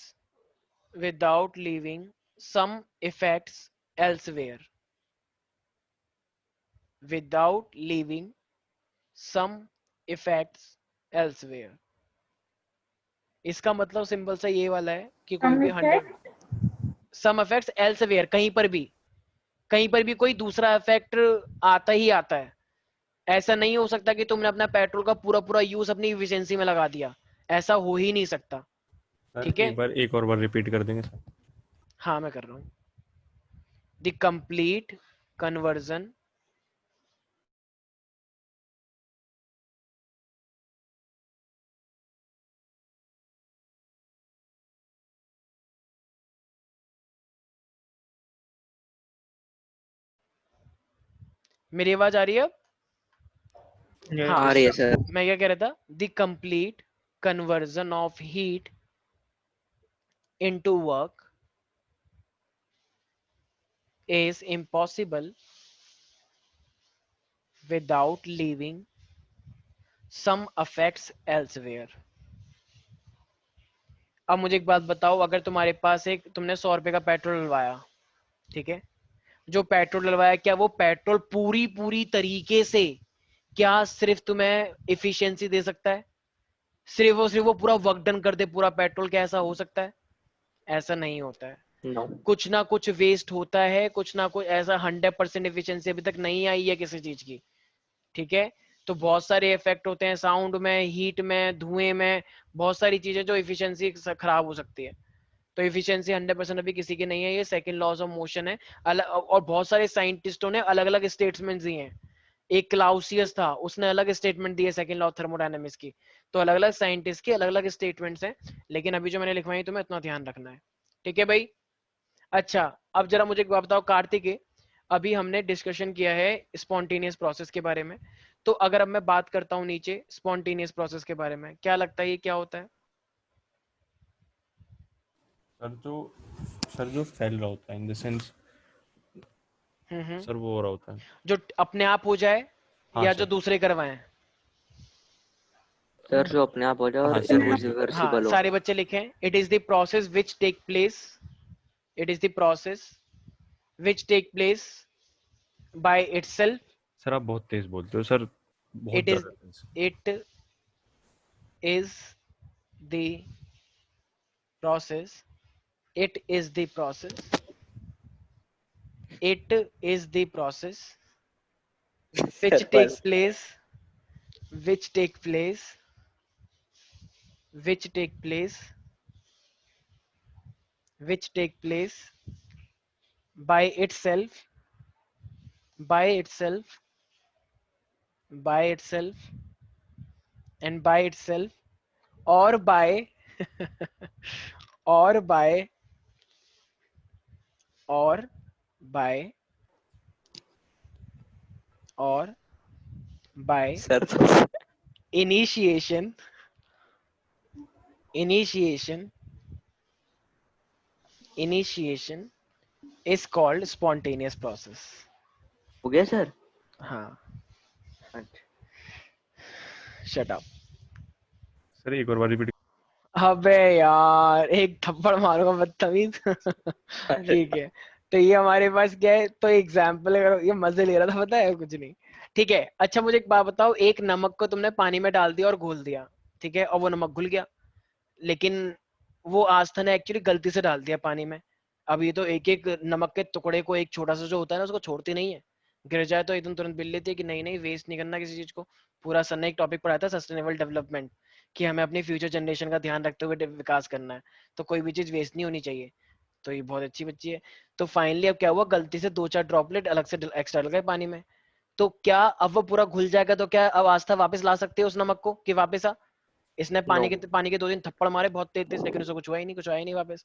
without leaving some effects elsewhere, without leaving some effects elsewhere। इसका मतलब simple सा ये वाला है कि कोई Some भी 100 effect, सम इफेक्ट्स एल्सवेयर, कहीं पर भी, कहीं पर भी कोई दूसरा इफेक्ट आता ही आता है। ऐसा नहीं हो सकता कि तुमने अपना पेट्रोल का पूरा पूरा यूज अपनी इफिशियंसी में लगा दिया, ऐसा हो ही नहीं सकता। सर ठीक है, एक और बार रिपीट कर देंगे सर। हाँ मैं कर रहा हूँ। द कंप्लीट कन्वर्जन मेरी आवाज आ रही है अब? हाँ, आ रही है सर। मैं क्या कह रहा था, the complete conversion of heat into work is impossible without leaving some effects elsewhere। अब मुझे एक बात बताओ, अगर तुम्हारे पास एक, तुमने 100 रुपए का पेट्रोल डलवाया, ठीक है, जो पेट्रोल डलवाया, क्या वो पेट्रोल पूरी पूरी तरीके से क्या सिर्फ तुम्हें इफिशियंसी दे सकता है? सिर्फ वो पूरा वर्क डन कर दे पूरा पेट्रोल, क्या ऐसा हो सकता है? ऐसा नहीं होता है। नो। कुछ ना कुछ वेस्ट होता है, कुछ ना कुछ ऐसा 100% इफिशियंसी अभी तक नहीं आई है किसी चीज की। ठीक है, तो बहुत सारे इफेक्ट होते हैं साउंड में, हीट में, धुएं में, बहुत सारी चीजें जो इफिशियंसी खराब हो सकती है। तो इफिशियंसी 100% अभी किसी की नहीं है, ये सेकंड लॉज ऑफ मोशन है। और बहुत सारे साइंटिस्टों ने अलग अलग स्टेटमेंट्स दिए हैं। एक क्लाउसियस था, उसने अलग स्टेटमेंट दिए सेकंड लॉ ऑफ थर्मोडायनेमिक्स की। तो अलग अलग साइंटिस्ट के अलग अलग स्टेटमेंट्स हैं, लेकिन अभी जो मैंने लिखवाई तुम्हें इतना ध्यान रखना है। ठीक है भाई? अच्छा, अब जरा मुझे एक बात बताओ कार्तिक, अभी हमने डिस्कशन किया है स्पॉन्टेनियस प्रोसेस के बारे में, तो अगर अब मैं बात करता हूँ नीचे स्पॉन्टेनियस प्रोसेस के बारे में, क्या लगता है ये क्या होता है? सर जो फैल रहा होता है इन द सेंस, सर वो हो रहा होता है। जो अपने आप हो जाए हाँ या जो सर। दूसरे करवाएं? सर जो अपने आप हो जाए और हाँ सर वही। हाँ, इरिवर्सिबल हो। सारे बच्चे लिखें, it is the process which take place, it is the process which take place by itself, sir आप बहुत तेज बोलते हो सर, बहुत इट इज, ज्यादा तेज। It is the process, it is the process it is the process Sir, which takes place which take place which take place which take place by itself by itself by itself and by itself or by or by or by or by sir, initiation initiation initiation is called spontaneous process. हो गया sir? हाँ, अच्छा, shut up. Sir एक और बार repeat. अबे यार एक थप्पड़ मारूंगा बदतमीज। ठीक है, तो ये हमारे पास क्या है, तो एग्जाम्पल अगर ये मजे ले रहा था, पता है कुछ नहीं। ठीक है, अच्छा मुझे एक बात बताओ, एक नमक को तुमने पानी में डाल दिया और घोल दिया, ठीक है, और वो नमक घुल गया, लेकिन वो आस्था ने एक्चुअली गलती से डाल दिया पानी में। अब ये तो एक एक नमक के टुकड़े को, एक छोटा सा जो होता है ना, उसको छोड़ती नहीं है, गिर जाए तो एकदम तुरंत बिल लेती है कि नहीं नहीं वेस्ट नहीं करना किसी चीज को। पूरा सर ने एक टॉपिक पढ़ाया था सस्टेनेबल डेवलपमेंट, कि हमें अपनी फ्यूचर जनरेशन का ध्यान रखते हुए विकास करना है, तो कोई भी चीज वेस्ट नहीं होनी चाहिए। तो ये बहुत अच्छी बच्ची है। तो फाइनली अब क्या हुआ, गलती से 2-4 ड्रॉपलेट अलग से एक्स्ट्रा डल गए पानी में, तो क्या अब वो पूरा घुल जाएगा, तो क्या अब आस्था वापस ला सकती है उस नमक को कि वापस आ? इसने नो, पानी के 2 दिन थप्पड़ मारे बहुत तेज तेज, लेकिन उसको कुछ हुआ ही नहीं, कुछ आया ही नहीं वापस।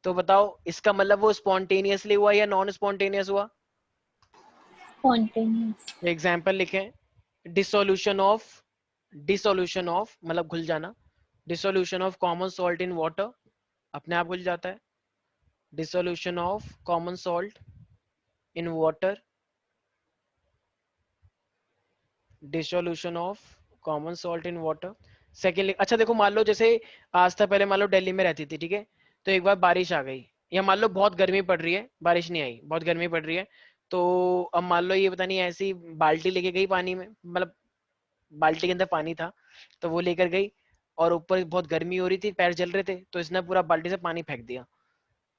तो बताओ इसका मतलब वो स्पॉन्टेनियसली हुआ या नॉन स्पॉन्टेनियस हुआ? Spontaneous. एग्जाम्पल लिखें, डिसोल्यूशन ऑफ मतलब घुल जाना, dissolution of common salt in water, अपने आप घुल जाता है। Dissolution of common salt in water, dissolution of common salt in water. Second, अच्छा देखो, मान लो जैसे आज तक पहले मान लो दिल्ली में रहती थी, ठीक है, तो एक बार बारिश आ गई, या मान लो बहुत गर्मी पड़ रही है, बारिश नहीं आई, बहुत गर्मी पड़ रही है, तो अब मान लो ये पता नहीं ऐसी बाल्टी लेके गई पानी में, मतलब बाल्टी के अंदर पानी था, तो वो लेकर गई, और ऊपर बहुत गर्मी हो रही थी, पैर जल रहे थे, तो इसने पूरा बाल्टी से पानी फेंक दिया,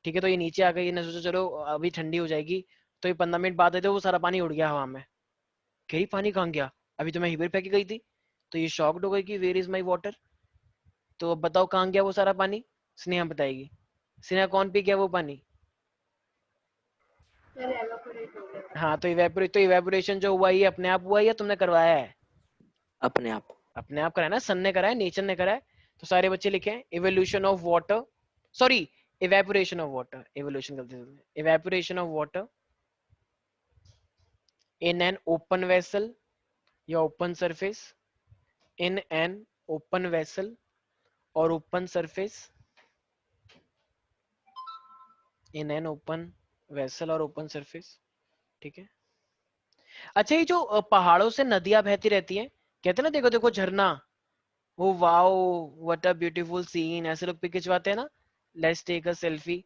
ठीक है, तो ये नीचे आ गई, इसने सोचा चलो अभी ठंडी हो जाएगी, तो ये 15 मिनट बाद आए तो वो सारा पानी उड़ गया हवा में। कह रही पानी कहाँ गया, अभी तो मैं इधर फेंकी गई थी। तो ये शॉक्ड हो गई कि वेयर इज माई वाटर। तो अब बताओ कहाँ गया वो सारा पानी, स्नेहा बताएगी। स्नेहा कौन पी गया वो पानी? हाँ, तो इवेपोरेशन जो हुआ ये अपने आप हुआ या तुमने करवाया है? अपने आप। अपने आप कराया ना, सन ने कराया, नेचर ने कराया। तो सारे बच्चे लिखे evolution of water, sorry evaporation of water, evolution गलती से, evaporation of water in an open vessel या open surface, in an open vessel और open surface, in an open vessel और ओपन सरफेस, ठीक है। अच्छा, ये जो पहाड़ों से नदियां बहती रहती हैं, कहते हैं ना देखो देखो झरना, वो wow what a beautiful scene, ऐसे लोग पिक खिंचवाते हैं ना, लेट्स टेक अ सेल्फी,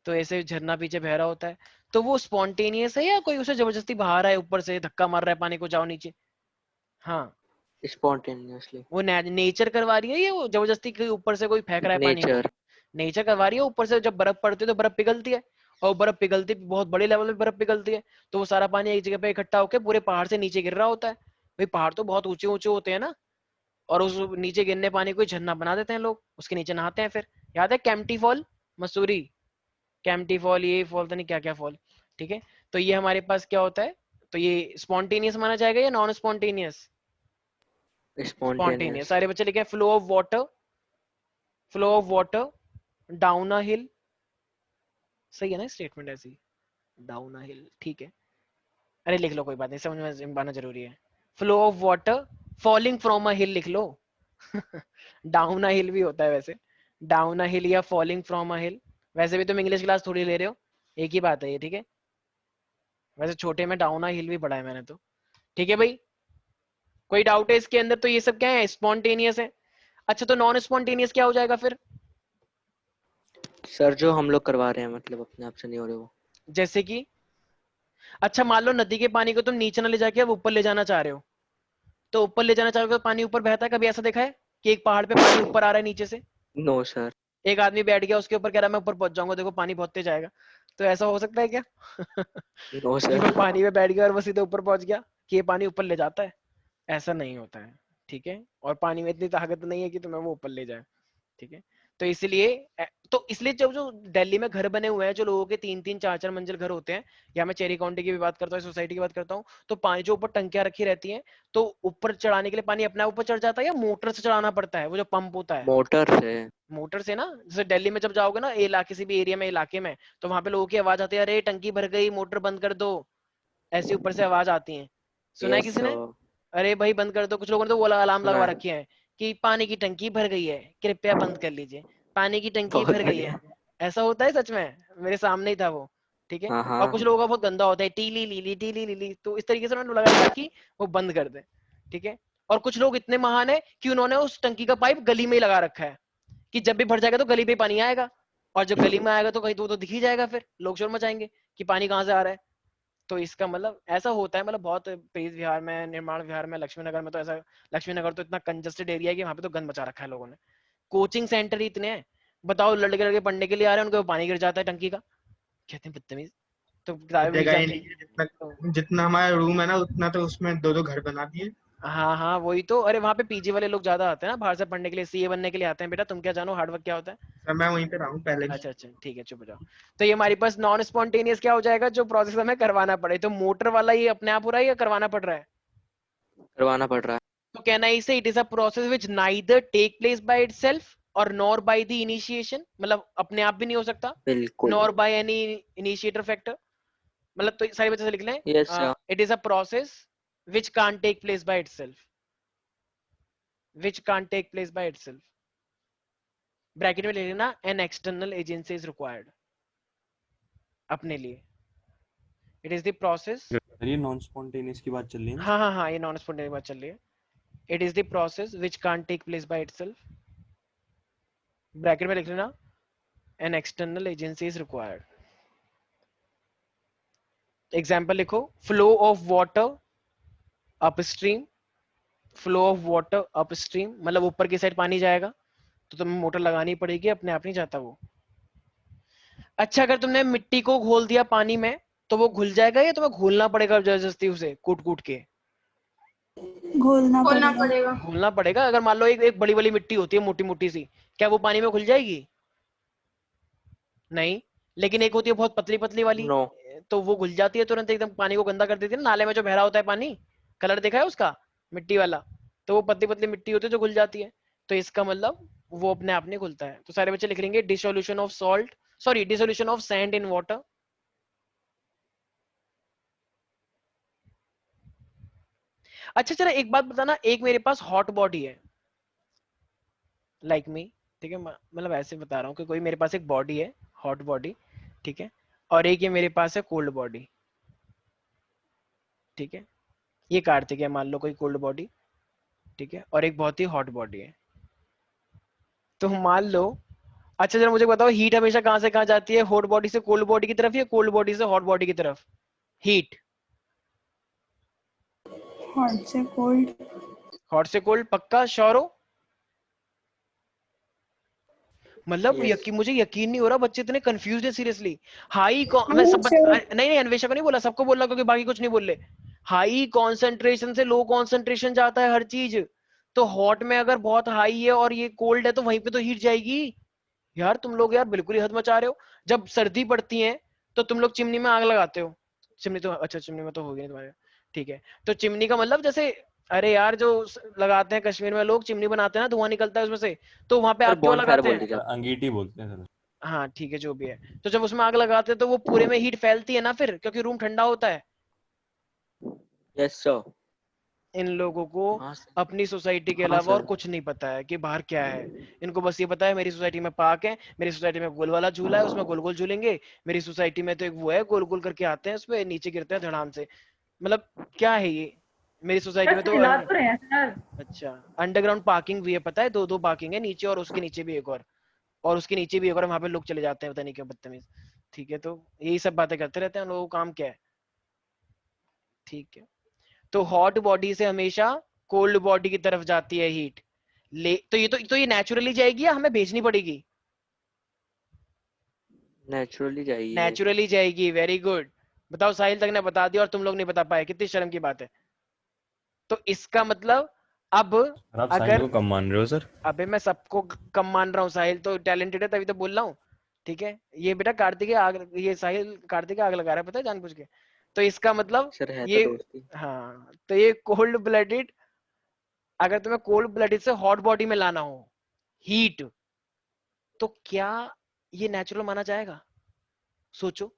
तो ऐसे झरना पीछे बह रहा होता है, तो वो स्पॉन्टेनियस है या कोई उसे जबरदस्ती बहा रहा है, ऊपर से धक्का मार रहा है पानी को, जाओ नीचे? हाँ, स्पॉन्टेनियसली। वो नेचर करवा रही है या वो जबरदस्ती के ऊपर से कोई फेंक रहा है पानी को? नेचर। नेचर करवा रही है, ऊपर से जब बर्फ पड़ती है तो बर्फ पिघलती है, और बर्फ पिघलती बहुत बड़े लेवल में बर्फ पिघलती है, तो वो सारा पानी एक जगह पे इकट्ठा होकर पूरे पहाड़ से नीचे गिर रहा होता है। भाई पहाड़ तो बहुत ऊंचे ऊंचे होते हैं ना, और उस नीचे गिरने पानी को झरना बना देते हैं लोग, उसके नीचे नहाते हैं फिर। याद है कैंपटी फॉल, मसूरी कैंपटी फॉल, ये फॉल तो नहीं क्या क्या फॉल, ठीक है। तो ये हमारे पास क्या होता है, तो ये स्पॉन्टेनियस माना जाएगा या नॉन स्पॉन्टेनियस? स्पॉन्टेनियस। स्पॉन्टेनियस। सारे बच्चे लिखे flow of water, flow of water down a hill, सही है ना स्टेटमेंट ऐसी, डाउन अ हिल, ठीक है। अरे लिख लो, कोई बात नहीं, समझ में आना जरूरी है। Flow of water falling from a hill लिख लो। डाउन अ हिल भी होता है वैसे, डाउन अ हिल या फॉलिंग फ्रॉम अ हिल, वैसे भी तुम इंग्लिश क्लास थोड़ी ले रहे हो, एक ही बात है ये, ठीक है। वैसे छोटे में डाउन अ हिल भी पढ़ा है मैंने तो, ठीक है भाई। कोई डाउट है इसके अंदर? तो ये सब क्या है, स्पॉन्टेनियस है। अच्छा, तो नॉन स्पॉन्टेनियस क्या हो जाएगा फिर? सर जो हम लोग करवा रहे हैं, मतलब अपने आप से नहीं हो रहे वो। जैसे कि, अच्छा मान लो नदी के पानी को तुम नीचे ना ले जाके अब ऊपर ले जाना चाह रहे हो, तो ऊपर ले जाना चाह रहे हो तो पानी ऊपर बहता है, कभी ऐसा देखा है कि एक पहाड़ पे पानी ऊपर आ रहा है नीचे से? No sir. एक आदमी बैठ गया उसके ऊपर, कह रहा मैं ऊपर पहुंच जाऊंगा, देखो पानी बहुत तेज आएगा, तो ऐसा हो सकता है क्या? नो कि वो सर। पानी में बैठ गया और वो सीधे ऊपर पहुंच गया, कि ये पानी ऊपर ले जाता है? ऐसा नहीं होता है, ठीक है। और पानी में इतनी ताकत नहीं है कि तुम्हें वो ऊपर ले जाए, ठीक है। तो इसलिए जब जो दिल्ली में घर बने हुए हैं, जो लोगों के 3-3 4-4 मंजिल घर होते हैं, या मैं चेरी काउंटी की भी बात करता हूँ, सोसाइटी की बात करता हूँ, तो पानी जो ऊपर टंकियां रखी रहती हैं, तो ऊपर चढ़ाने के लिए पानी अपने आप ऊपर चढ़ जाता है या मोटर से चढ़ाना पड़ता है, वो जो पंप होता है? मोटर से। मोटर से ना। जैसे दिल्ली में जब जाओगे ना इलाके, किसी भी एरिया में, इलाके में, तो वहां पे लोगों की आवाज आती है, अरे टंकी भर गई, मोटर बंद कर दो, ऐसी ऊपर से आवाज आती है। सुना है यस किसी ने? सर। अरे भाई बंद कर दो। कुछ लोगों ने तो वो अलार्म सुना लगवा है। रखी है कि पानी की टंकी भर गई है, कृपया बंद कर लीजिए, पानी की टंकी बहुत भर गई है। बढ़िया। ऐसा होता है सच में, मेरे सामने ही था वो, ठीक है। हाँ और कुछ हाँ। लोगों का बहुत गंदा होता है, टीली लीली टीली लीली, तो इस तरीके से उन्होंने लगा रखा है कि वो बंद कर दे, ठीक है। और कुछ लोग इतने महान है कि उन्होंने उस टंकी का पाइप गली में ही लगा रखा है, कि जब भी भर जाएगा तो गली पे पानी आएगा, और जब गली में आएगा तो कहीं तो दिख ही जाएगा, फिर लोग शोर मचाएंगे कि पानी कहाँ से आ रहा है। तो इसका मतलब ऐसा होता है, मतलब बहुत प्रेस विहार में, निर्माण विहार में, लक्ष्मी नगर में तो ऐसा, लक्ष्मी नगर तो इतना कंजस्टेड एरिया है कि वहां पे तो गंद मचा रखा है लोगों ने। कोचिंग सेंटर ही इतने हैं, बताओ, लड़के लड़के पढ़ने के लिए आ रहे हैं, उनको पानी गिर जाता है टंकी का, कहते हैं बदतमीज, तो किताबें भीग जगह ही जाती नहीं है, हैं। जितना जितना हमारा रूम है ना उतना तो उसमें 2-2 घर बना दिए। हाँ हाँ वही तो। अरे वहां पे पीजी वाले लोग ज्यादा आते हैं ना, बाहर से पढ़ने के लिए, सीए बनने के लिए आते हैं। बेटा तुम क्या जानो हार्डवर्क क्या होता है? सर मैं वहीं पे रहा हूँ पहले भी। अच्छा अच्छा ठीक है, चुप हो जाओ। तो ये हमारे पास नॉन स्पॉन्टेनियस क्या हो जाएगा, जो प्रोसेस हमें करवाना पड़े। तो मोटर वाला ये अपने आप हो रहा है या करवाना पड़ रहा है? करवाना पड़ रहा है। तो कहना इसे it is a process which neither take place by itself और नॉर बाय द इनिशिएशन, मतलब अपने आप भी नहीं हो सकता, बिल्कुल। Nor by any initiator factor. मतलब तो सारी बच्चे से लिख लें, yes sir. It is a process which can't take place by itself, which can't take place by itself, bracket में ले लेना, an external agency is required अपने लिए। It is the process. ये नॉन स्पॉन्टेनियस की बात चल रही है ना? हाँ हाँ हाँ, ये नॉन स्पॉन्टेनियस बात चल रही है। It is the process which can't take place by itself, bracket में लिख लेना, an external agency is required. Example लिखो, flow of water upstream, flow of water upstream, मतलब ऊपर की साइड पानी जाएगा तो तुम्हें मोटर लगानी पड़ेगी, अपने आप नहीं जाता वो। अच्छा, अगर तुमने मिट्टी को घोल दिया पानी में तो वो घुल जाएगा या तुम्हें घोलना पड़ेगा जबरदस्ती उसे कूट कूट के? घोलना खोलना पड़ेगा। पड़ेगा। घोलना पड़ेगा। अगर मान लो एक बड़ी वाली मिट्टी होती है, मोटी मोटी सी, क्या वो पानी में घुल जाएगी? नहीं। लेकिन एक होती है बहुत पतली पतली वाली, नो। तो वो घुल जाती है तुरंत, एकदम पानी को गंदा कर देती है ना। नाले में जो बह रहा होता है पानी, कलर देखा है उसका, मिट्टी वाला, तो वो पतली पतली मिट्टी होती है जो घुल जाती है। तो इसका मतलब वो अपने आप नहीं घुलता है। तो सारे बच्चे लिख लेंगे, dissolution of salt, sorry dissolution of sand in water. अच्छा चलो एक बात बताना, एक मेरे पास हॉट बॉडी है, लाइक मी, ठीक है, मतलब ऐसे बता रहा हूँ कि कोई मेरे पास एक बॉडी है, हॉट बॉडी, ठीक है, और एक ये मेरे पास है कोल्ड बॉडी, ठीक है। ये कार्तिक है मान लो, कोई कोल्ड बॉडी, ठीक है, और एक बहुत ही हॉट बॉडी है। तो मान लो, अच्छा जरा मुझे बताओ, हीट हमेशा कहां से कहां जाती है, हॉट बॉडी से कोल्ड बॉडी की तरफ या कोल्ड बॉडी से हॉट बॉडी की तरफ? हीट हॉट से कोल्ड। हॉट से कोल्ड, पक्का श्योर हो? मतलब यस। मुझे यकीन नहीं हो रहा, बच्चे इतने कंफ्यूज है सीरियसली। हाई मैं नहीं सब sure। नहीं नहीं, अन्वेषा को नहीं बोला, सबको बोला, क्योंकि बाकी कुछ नहीं बोले। हाई कॉन्सेंट्रेशन से लो कॉन्सेंट्रेशन जाता है हर चीज। तो हॉट में अगर बहुत हाई है और ये कोल्ड है तो वहीं पे तो हीट जाएगी। यार तुम लोग यार बिल्कुल ही हद मचा रहे हो। जब सर्दी पड़ती है तो तुम लोग चिमनी में आग लगाते हो। चिमनी तो, अच्छा चिमनी में तो होगी नहीं तुम्हारे, ठीक है। तो चिमनी का मतलब जैसे, अरे यार जो लगाते हैं कश्मीर में लोग, चिमनी बनाते हैं ना, धुआं निकलता है उसमें से, तो वहां पे सर आग क्यों बॉन फायर लगाते बोल हैं? दीजिए आप। अंगीठी बोलते हैं सर। हाँ ठीक है जो भी है। तो जब उसमें आग लगाते हैं तो वो पूरे में हीट फैलती है ना फिर, क्योंकि रूम ठंडा होता है। Yes sir. इन लोगों को हाँ सर। अपनी सोसाइटी के हाँ अलावा और सर। कुछ नहीं पता है कि बाहर क्या है। इनको बस ये पता है मेरी सोसाइटी में पार्क है, मेरी सोसाइटी में गोल वाला झूला है, उसमें गोल गोल झूलेंगे, मेरी सोसाइटी में तो एक वो है गोल गोल करके आते हैं, उसपे नीचे गिरते हैं धड़ाम से। मतलब क्या है ये, मेरी सोसाइटी में बस तो हिला तो रहे हैं सर। अच्छा अंडरग्राउंड पार्किंग भी है, पता है, दो दो पार्किंग है नीचे, और उसके नीचे भी एक और उसके नीचे भी एक और, वहां पे लोग चले जाते हैं, पता नहीं क्यों, बदतमीज। ठीक है, तो यही सब बातें करते रहते हैं लोगों का काम क्या है, ठीक है। तो हॉट बॉडी से हमेशा कोल्ड बॉडी की तरफ जाती है हीट। ले तो ये नेचुरली जाएगी या हमें भेजनी पड़ेगी? नेचुरली जाएगी ये। नेचुरली जाएगी। Very good. बताओ, साहिल तक ने बता दिया और तुम लोग नहीं बता पाए, कितनी शर्म की बात है। तो इसका मतलब अब सर आप साहिल अगर, को कम मान रहे हो सर? अबे मैं सबको कम मान रहा हूँ, साहिल तो टैलेंटेड है तभी तो बोल रहा हूँ। ठीक है, ये बेटा कार्तिक आग, ये साहिल कार्तिक आग लगा रहा है, पता है, जानबूझ के। तो इसका मतलब सर है तो ये, दोस्ती। हाँ, तो ये कोल्ड ब्लडेड, अगर तुम्हें कोल्ड ब्लडेड से हॉट बॉडी में लाना हो हीट, तो क्या ये नेचुरल माना जाएगा? सोचो,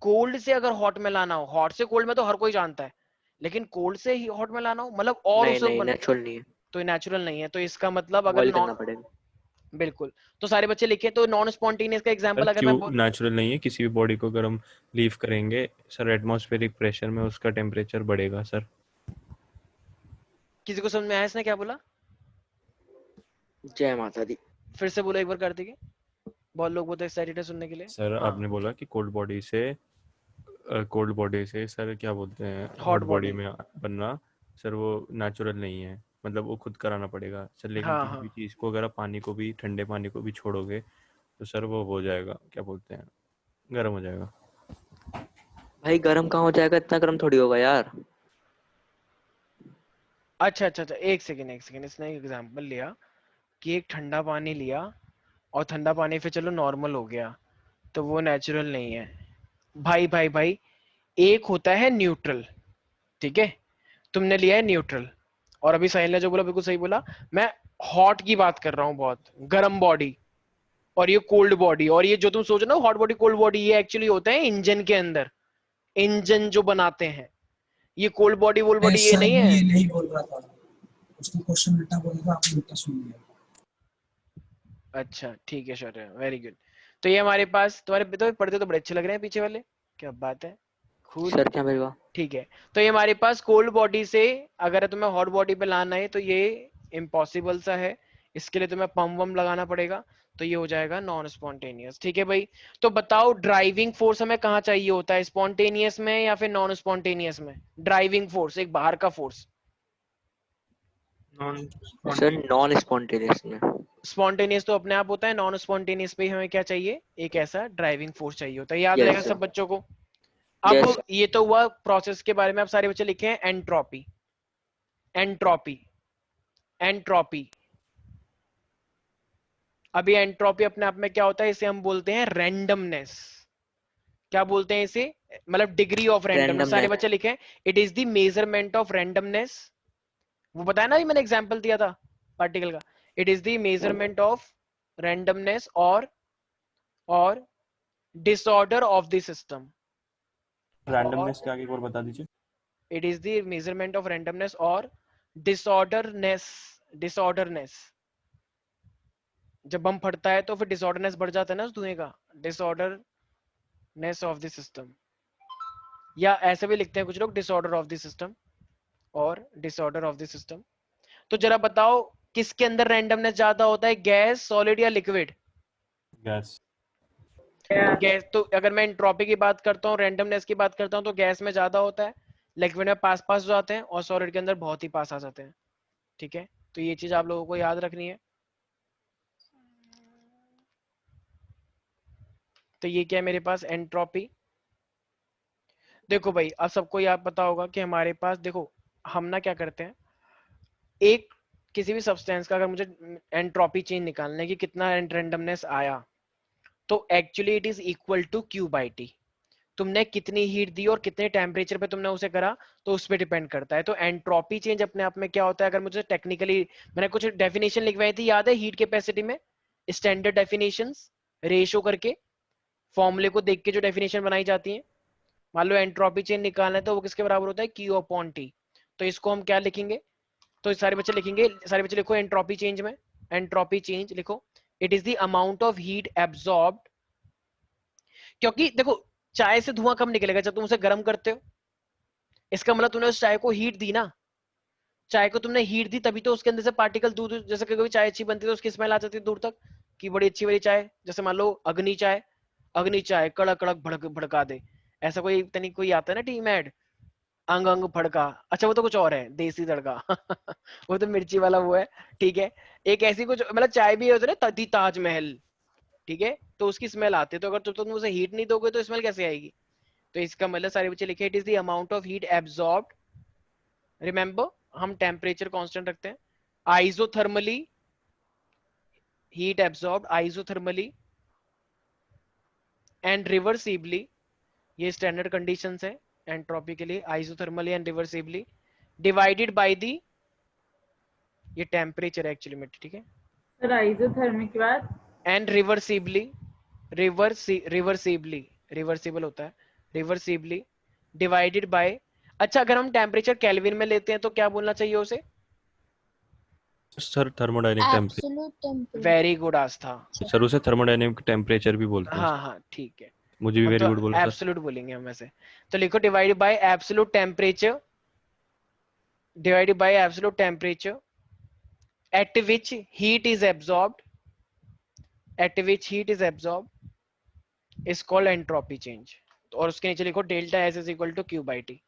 कोल्ड से अगर हॉट में लाना हो, हॉट से कोल्ड में तो हर कोई जानता है, लेकिन कोल्ड से ही हॉट में लाना हो, मतलब और नहीं उसे नहीं, नेचुरल नहीं है, तो ये नेचुरल नहीं है। तो इसका मतलब अगर बॉईल करना नॉन, पड़ेगा। बिल्कुल। तो सारे बच्चे लिखे, तो नॉन स्पॉन्टेनियस का सर एग्जांपल अगर क्यों मैं बोल, नेचुरल नहीं है? किसी भी बॉडी को अगर हम लीव करेंगे सर, एटमॉस्फेरिक प्रेशर में उसका टेम्परेचर बढ़ेगा सर। किसी को समझ में आया इसने क्या बोला? जय माता दी। फिर से बोलो एक बार कर देंगे, बहुत लोग बहुत एक्साइटेड है सुनने के लिए। सर हाँ, आपने बोला कि कोल्ड बॉडी से सर क्या बोलते हैं, हॉट हॉट बॉडी बॉडी। में बनना सर वो नेचुरल नहीं है, मतलब वो खुद कराना पड़ेगा सर। लेकिन हाँ किसी हाँ, भी चीज़ को अगर आप पानी को भी, ठंडे पानी को भी छोड़ोगे तो सर वो हो जाएगा, क्या बोलते हैं, गर्म हो जाएगा। भाई गर्म कहाँ हो जाएगा, इतना गर्म थोड़ी होगा यार। अच्छा अच्छा अच्छा, एक सेकेंड एक सेकेंड, इसने एक एग्जांपल लिया कि एक ठंडा पानी लिया और ठंडा पानी फिर चलो नॉर्मल हो गया, तो वो नेचुरल नहीं है। भाई भाई भाई, एक होता है न्यूट्रल, ठीक है, तुमने लिया है न्यूट्रल, और अभी साहिल ने जो बोला बिल्कुल सही बोला। मैं हॉट की बात कर रहा हूँ, बहुत गर्म बॉडी, और ये कोल्ड बॉडी, और ये जो तुम सोच रहे हो हॉट बॉडी कोल्ड बॉडी, ये एक्चुअली होता है इंजन के अंदर, इंजन जो बनाते हैं। ये कोल्ड बॉडी वोल्ड नहीं बॉडी ये सर, नहीं वो है। ये नहीं बोल रहा था, उसने क्वेश्चन उल्टा बोला था, आपने उल्टा सुन लिया। अच्छा ठीक है, श्योर है, वेरी गुड। तो ये हमारे पास, तुम्हारे तो पढ़ते तो बड़े अच्छे लग रहे हैं पीछे वाले, क्या बात है, कूल। सर क्या मिलवा। ठीक है, तो ये हमारे पास कोल्ड बॉडी से अगर तुम्हें हॉट बॉडी पे लाना है तो ये इम्पॉसिबल सा है, इसके लिए तुम्हें पंप वम लगाना पड़ेगा, तो ये हो जाएगा नॉन स्पॉन्टेनियस। ठीक है भाई, तो बताओ ड्राइविंग फोर्स हमें कहाँ चाहिए होता है, स्पॉन्टेनियस में या फिर नॉन स्पॉन्टेनियस में? ड्राइविंग फोर्स, एक बाहर का force. Non sir non spontaneous में। स्पॉन्टेनियस तो अपने आप होता है, नॉन स्पॉन्टेनियस पे हमें क्या चाहिए, एक ऐसा ड्राइविंग फोर्स चाहिए होता है। याद रहेगा यस सब सर। बच्चों को। यस। अब ये तो हुआ प्रोसेस के बारे में, अब सारे बच्चे लिखे हैं एंट्रोपी। एंट्रोपी, एंट्रोपी, अभी एंट्रोपी अपने आप में क्या होता है, इसे हम बोलते हैं रैंडमनेस। क्या बोलते हैं इसे, मतलब डिग्री ऑफ रैंडमनेस। सारे रैंडमनेस। बच्चे लिखे, it is the measurement of randomness. वो बताया ना, मैंने एग्जांपल दिया था पार्टिकल का। It is the measurement of randomness और डिसऑर्डर ऑफ द सिस्टम। और रैंडमनेस क्या, एक और बता दीजिए। It is the measurement of randomness और डिसऑर्डरनेस। डिसऑर्डरनेस, जब बम फटता है तो फिर डिसऑर्डरनेस बढ़ जाता है ना उस धुएं का, डिसऑर्डरनेस ऑफ द सिस्टम। या ऐसे भी लिखते हैं कुछ लोग, डिसऑर्डर ऑफ द सिस्टम और डिसऑर्डर ऑफ द सिस्टम। तो जरा बताओ, किसके अंदर रैंडमनेस ज्यादा होता है, गैस, सॉलिड या लिक्विड? गैस। गैस। तो अगर मैं एंट्रोपी की बात करता हूँ, रैंडमनेस की बात करता हूँ, तो गैस में ज्यादा होता है, लिक्विड में पास पास हो जाते हैं, और सॉलिड के अंदर बहुत ही पास आ जाते हैं। ठीक है, तो ये चीज आप लोगों को याद रखनी है। तो ये क्या है मेरे पास, एंट्रोपी। देखो भाई, अब सबको याद पता होगा कि हमारे पास, देखो हम ना क्या करते हैं, एक किसी भी सब्सटेंस का अगर मुझे एंट्रोपी चेंज निकालने की कितना रैंडमनेस आया, तो actually it is equal to Q by T. तुमने कितनी हीट दी और कितने टेम्परेचर पे तुमने उसे करा, तो उस पर डिपेंड करता है। तो एंट्रोपी चेंज अपने आप में क्या होता है, अगर मुझे टेक्निकली, मैंने कुछ डेफिनेशन लिखवाई थी, याद है, हीट कैपेसिटी में स्टैंडर्ड डेफिनेशंस, रेशो करके फॉर्मूले को देख के जो डेफिनेशन बनाई जाती है। मान लो एंट्रोपी चेंज निकालना है तो वो किसके बराबर होता है, क्यू अपॉन टी। तो इसको हम क्या लिखेंगे, तो सारे बच्चे लिखेंगे, सारे बच्चे लिखो एंट्रोपी चेंज में, एंट्रोपी चेंज लिखो, it is the amount of heat absorbed. क्योंकि देखो, चाय से धुआं कब निकलेगा, जब तुम उसे गर्म करते हो, इसका मतलब तुमने उस चाय को हीट दी ना, चाय को तुमने हीट दी तभी तो उसके अंदर से पार्टिकल दूर दूर, जैसे कभी चाय अच्छी बनती है तो उसकी स्मेल आ जाती है दूर तक कि बड़ी अच्छी वाली चाय, जैसे मान लो अग्नि चाय, अग्नि चाय कड़क कड़क भड़क भड़का दे, ऐसा कोई तनी कोई आता है ना टीम ऐड, अंग अंग फड़का। अच्छा वो तो कुछ और है, देसी तड़का वो तो मिर्ची वाला वो है। ठीक है, एक ऐसी कुछ मतलब चाय भी होती है ना, तदी ताजमहल, ठीक है, तो उसकी स्मेल आती है। तो अगर तुम उसे हीट नहीं दोगे तो स्मेल कैसे आएगी? तो इसका मतलब सारे बच्चे लिखे it is the amount of heat absorbed, remember हम टेम्परेचर कांस्टेंट रखते हैं, isothermally heat absorbed isothermally and reversibly, ये स्टैंडर्ड कंडीशंस है एंट्रोपी के लिए, isothermally and reversibly divided by the, ये टेम्परेचर एक्चुअली में, ठीक है, सर आइसोथर्मिक के बाद एंड रिवर्सिबली, रिवर्सिबली रिवर्सिबल होता है, रिवर्सिबली डिवाइडेड बाय, अच्छा अगर हम टेम्परेचर केल्विन में लेते हैं तो क्या बोलना चाहिए उसे? Sir thermodynamic temperature, absolute temperature. Very good Aastha, sir उसे थर्मोडायनेमिक टेम्परेचर भी बोलते हैं। हाँ हाँ ठीक है, मुझे भी अब वेरी तो गुड बोला सर। एब्सोल्यूट बोलेंगे हम ऐसे, तो लिखो divided by absolute temperature, divided by absolute temperature at which heat is absorbed, at which heat is absorbed is called entropy change। और उसके नीचे लिखो delta S is equal to Q by T,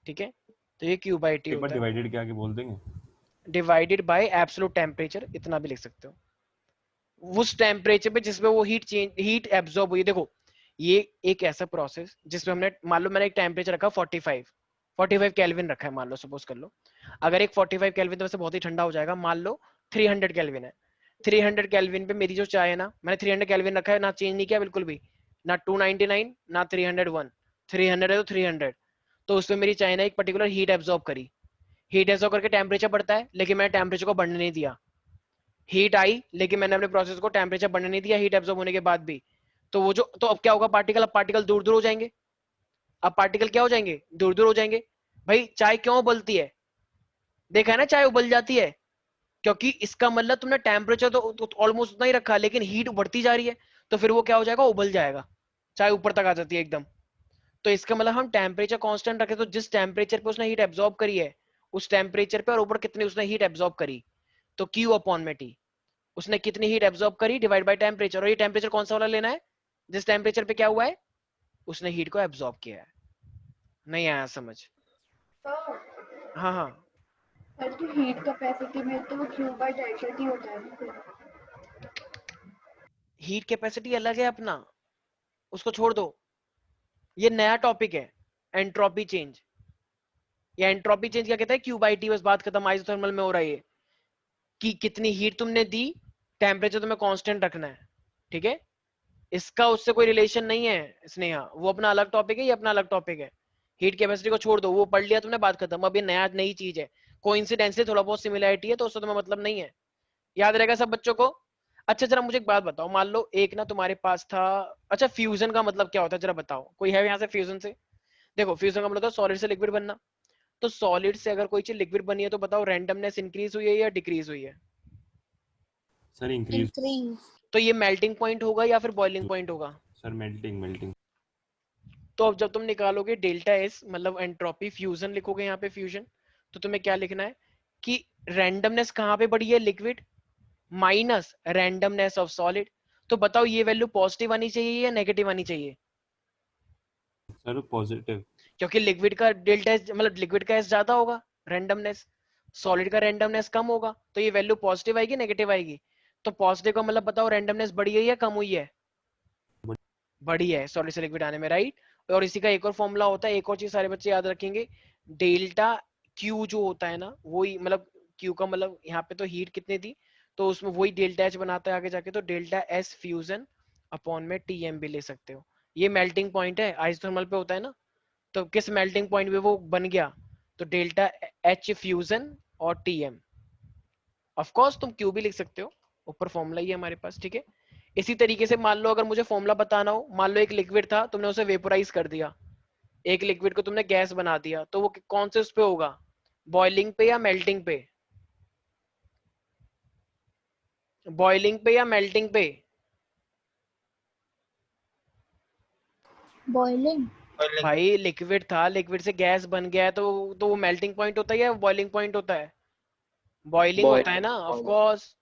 ठीक है, तो ये क्यू बाई टी एक बार होता है डिवाइडेड के आगे बोल देंगे, डिवाइडेड बाय एब्सोल्यूट टेम्परेचर, इतना भी लिख सकते हो, उस टेम्परेचर पे जिसमें वो हीट चेंज, हीट एब्जॉर्ब हुई। देखो ये एक ऐसा प्रोसेस जिसमें हमने, मान लो मैंने एक टेम्परेचर रखा 45 केल्विन रखा है, मान लो सपोज कर लो, अगर एक 45 केल्विन तो वैसे बहुत ही ठंडा हो जाएगा, मान लो 300 केल्विन है, 300 केल्विन पे मेरी जो चाय है ना, मैंने 300 केल्विन रखा है ना, चेंज नहीं किया बिल्कुल भी, ना 299 ना 301, 300 है तो 300, तो उसमें मेरी चाय ने एक पर्टिकुलर हीट एब्जॉर्ब करी, हीट एब्जॉर्ब करके टेम्परेचर बढ़ता है, लेकिन मैंने टेम्परेचर को बढ़ने नहीं दिया, हीट आई लेकिन मैंने अपने प्रोसेस को टेम्परेचर बढ़ने नहीं दिया हीट एब्जॉर्ब होने के बाद भी, तो वो जो, तो अब क्या होगा पार्टिकल, अब पार्टिकल दूर दूर हो जाएंगे, अब पार्टिकल क्या हो जाएंगे, दूर दूर हो जाएंगे। भाई चाय क्यों उबलती है? देखा है ना, चाय उबल जाती है क्योंकि इसका मतलब तुमने टेम्परेचर तो ऑलमोस्ट उतना ही रखा लेकिन हीट बढ़ती जा रही है, तो फिर वो क्या हो जाएगा, उबल जाएगा, चाय ऊपर तक आ जाती है एकदम। तो इसका मतलब हम टेम्परेचर कांस्टेंट रखे, तो जिस टेम्परेचर पे उसने हीट एब्जॉर्ब करी है उस टेम्परेचर पे और ऊपर कितनी उसने हीट एब्जॉर्ब करी, तो Q अपॉन में T, उसने कितनी हीट एब्जॉर्ब करी डिवाइड बाय टेम्परेचर, और ये टेम्परेचर कौन सा वाला लेना है, जिस टेम्परेचर पे क्या हुआ है, उसने हीट को एब्जॉर्ब किया है। नहीं आया समझ? हाँ हाँ, सर तो हीट कैपेसिटी में तो क्यू बाई डेल्टा टी होता है ना। हीट कैपेसिटी अलग है अपना, उसको छोड़ दो, ये नया टॉपिक है एंट्रोपी चेंज। या एंट्रोपी चेंज क्या कहता है, क्यू बाई टी, बस बात खत्म, आइसोथर्मल में हो रहा है ये कि कितनी हीट तुमने दी, टेम्परेचर तुम्हें कांस्टेंट रखना है, ठीक है, इसका उससे कोई रिलेशन नहीं है स्नेहा, वो अपना अलग टॉपिक है, ये अपना अलग टॉपिक है। हीट कैपेसिटी को छोड़ दो, वो पढ़ लिया तुमने, बात खत्म। अब ये नया नई चीज है, कोइंसिडेंटली थोड़ा बहुत सिमिलरिटी है तो उससे तुम्हें मतलब नहीं है, याद रहेगा सब बच्चों को। अच्छा जरा मुझे एक बात बताओ, मान लो एक ना तुम्हारे पास था, अच्छा फ्यूजन का मतलब क्या होता है जरा बताओ, कोई है यहाँ से फ्यूजन से? देखो फ्यूजन का मतलब होता है सॉलिड से लिक्विड बनना, तो सॉलिड से अगर कोई चीज लिक्विड बनी है तो बताओ रैंडमनेस इंक्रीज हुई है या डिक्रीज हुई है? Sir increase. इंक्रीज। तो ये मेल्टिंग पॉइंट होगा या फिर बॉइलिंग पॉइंट होगा? Sir melting melting. तो अब जब तुम निकालोगे डेल्टा एस मतलब एंट्रोपी, फ्यूजन लिखोगे यहाँ पे फ्यूजन, तो तुम्हें क्या लिखना है कि रैंडमनेस कहाँ पे बढ़ी है, liquid minus randomness of solid, तो बताओ ये वैल्यू पॉजिटिव आनी चाहिए या नेगेटिव आनी चाहिए? सर पॉजिटिव, क्योंकि लिक्विड का डेल्टा एस मतलब लिक्विड का एस ज्यादा होगा रैंडमनेस, सॉलिड का रैंडमनेस कम होगा, तो ये वैल्यू पॉजिटिव आएगी नेगेटिव आएगी? तो पॉजिटिव का मतलब बताओ रैंडमनेस बढ़ी है या कम हुई है? बढ़ी है सॉलिड से लिक्विड आने में, राइट। और इसी का एक और फॉर्मूला होता है, एक और चीज सारे बच्चे याद रखेंगे, डेल्टा क्यू जो होता है ना, वही मतलब क्यू का मतलब यहाँ पे तो हीट कितनी थी, तो उसमें वही डेल्टा एच बनाता है आगे जाके, तो डेल्टा एस फ्यूजन अपॉन में टीएम भी ले सकते हो। ये मेल्टिंग पॉइंट है, आइसोथर्मल पे होता है ना, तो किस मेल्टिंग पॉइंट पे वो बन गया, तो डेल्टा एच फ्यूजन और टीएम। ऑफ कोर्स तुम क्यू भी लिख सकते हो, ऊपर फॉर्मूला ही है हमारे पास, ठीक है। इसी तरीके से मान लो अगर मुझे फॉर्मूला बताना हो, मान लो एक लिक्विड था तुमने उसे वेपोराइज कर दिया, एक लिक्विड को तुमने गैस बना दिया, तो वो कौन से उस पे होगा, बॉइलिंग पे या मेल्टिंग पे? बॉइलिंग पे या मेल्टिंग पे? बॉइलिंग। भाई लिक्विड था, लिक्विड से गैस बन गया है, तो वो मेल्टिंग पॉइंट होता है या बॉइलिंग पॉइंट होता है? बॉइलिंग होता है ना, ऑफ कोर्स,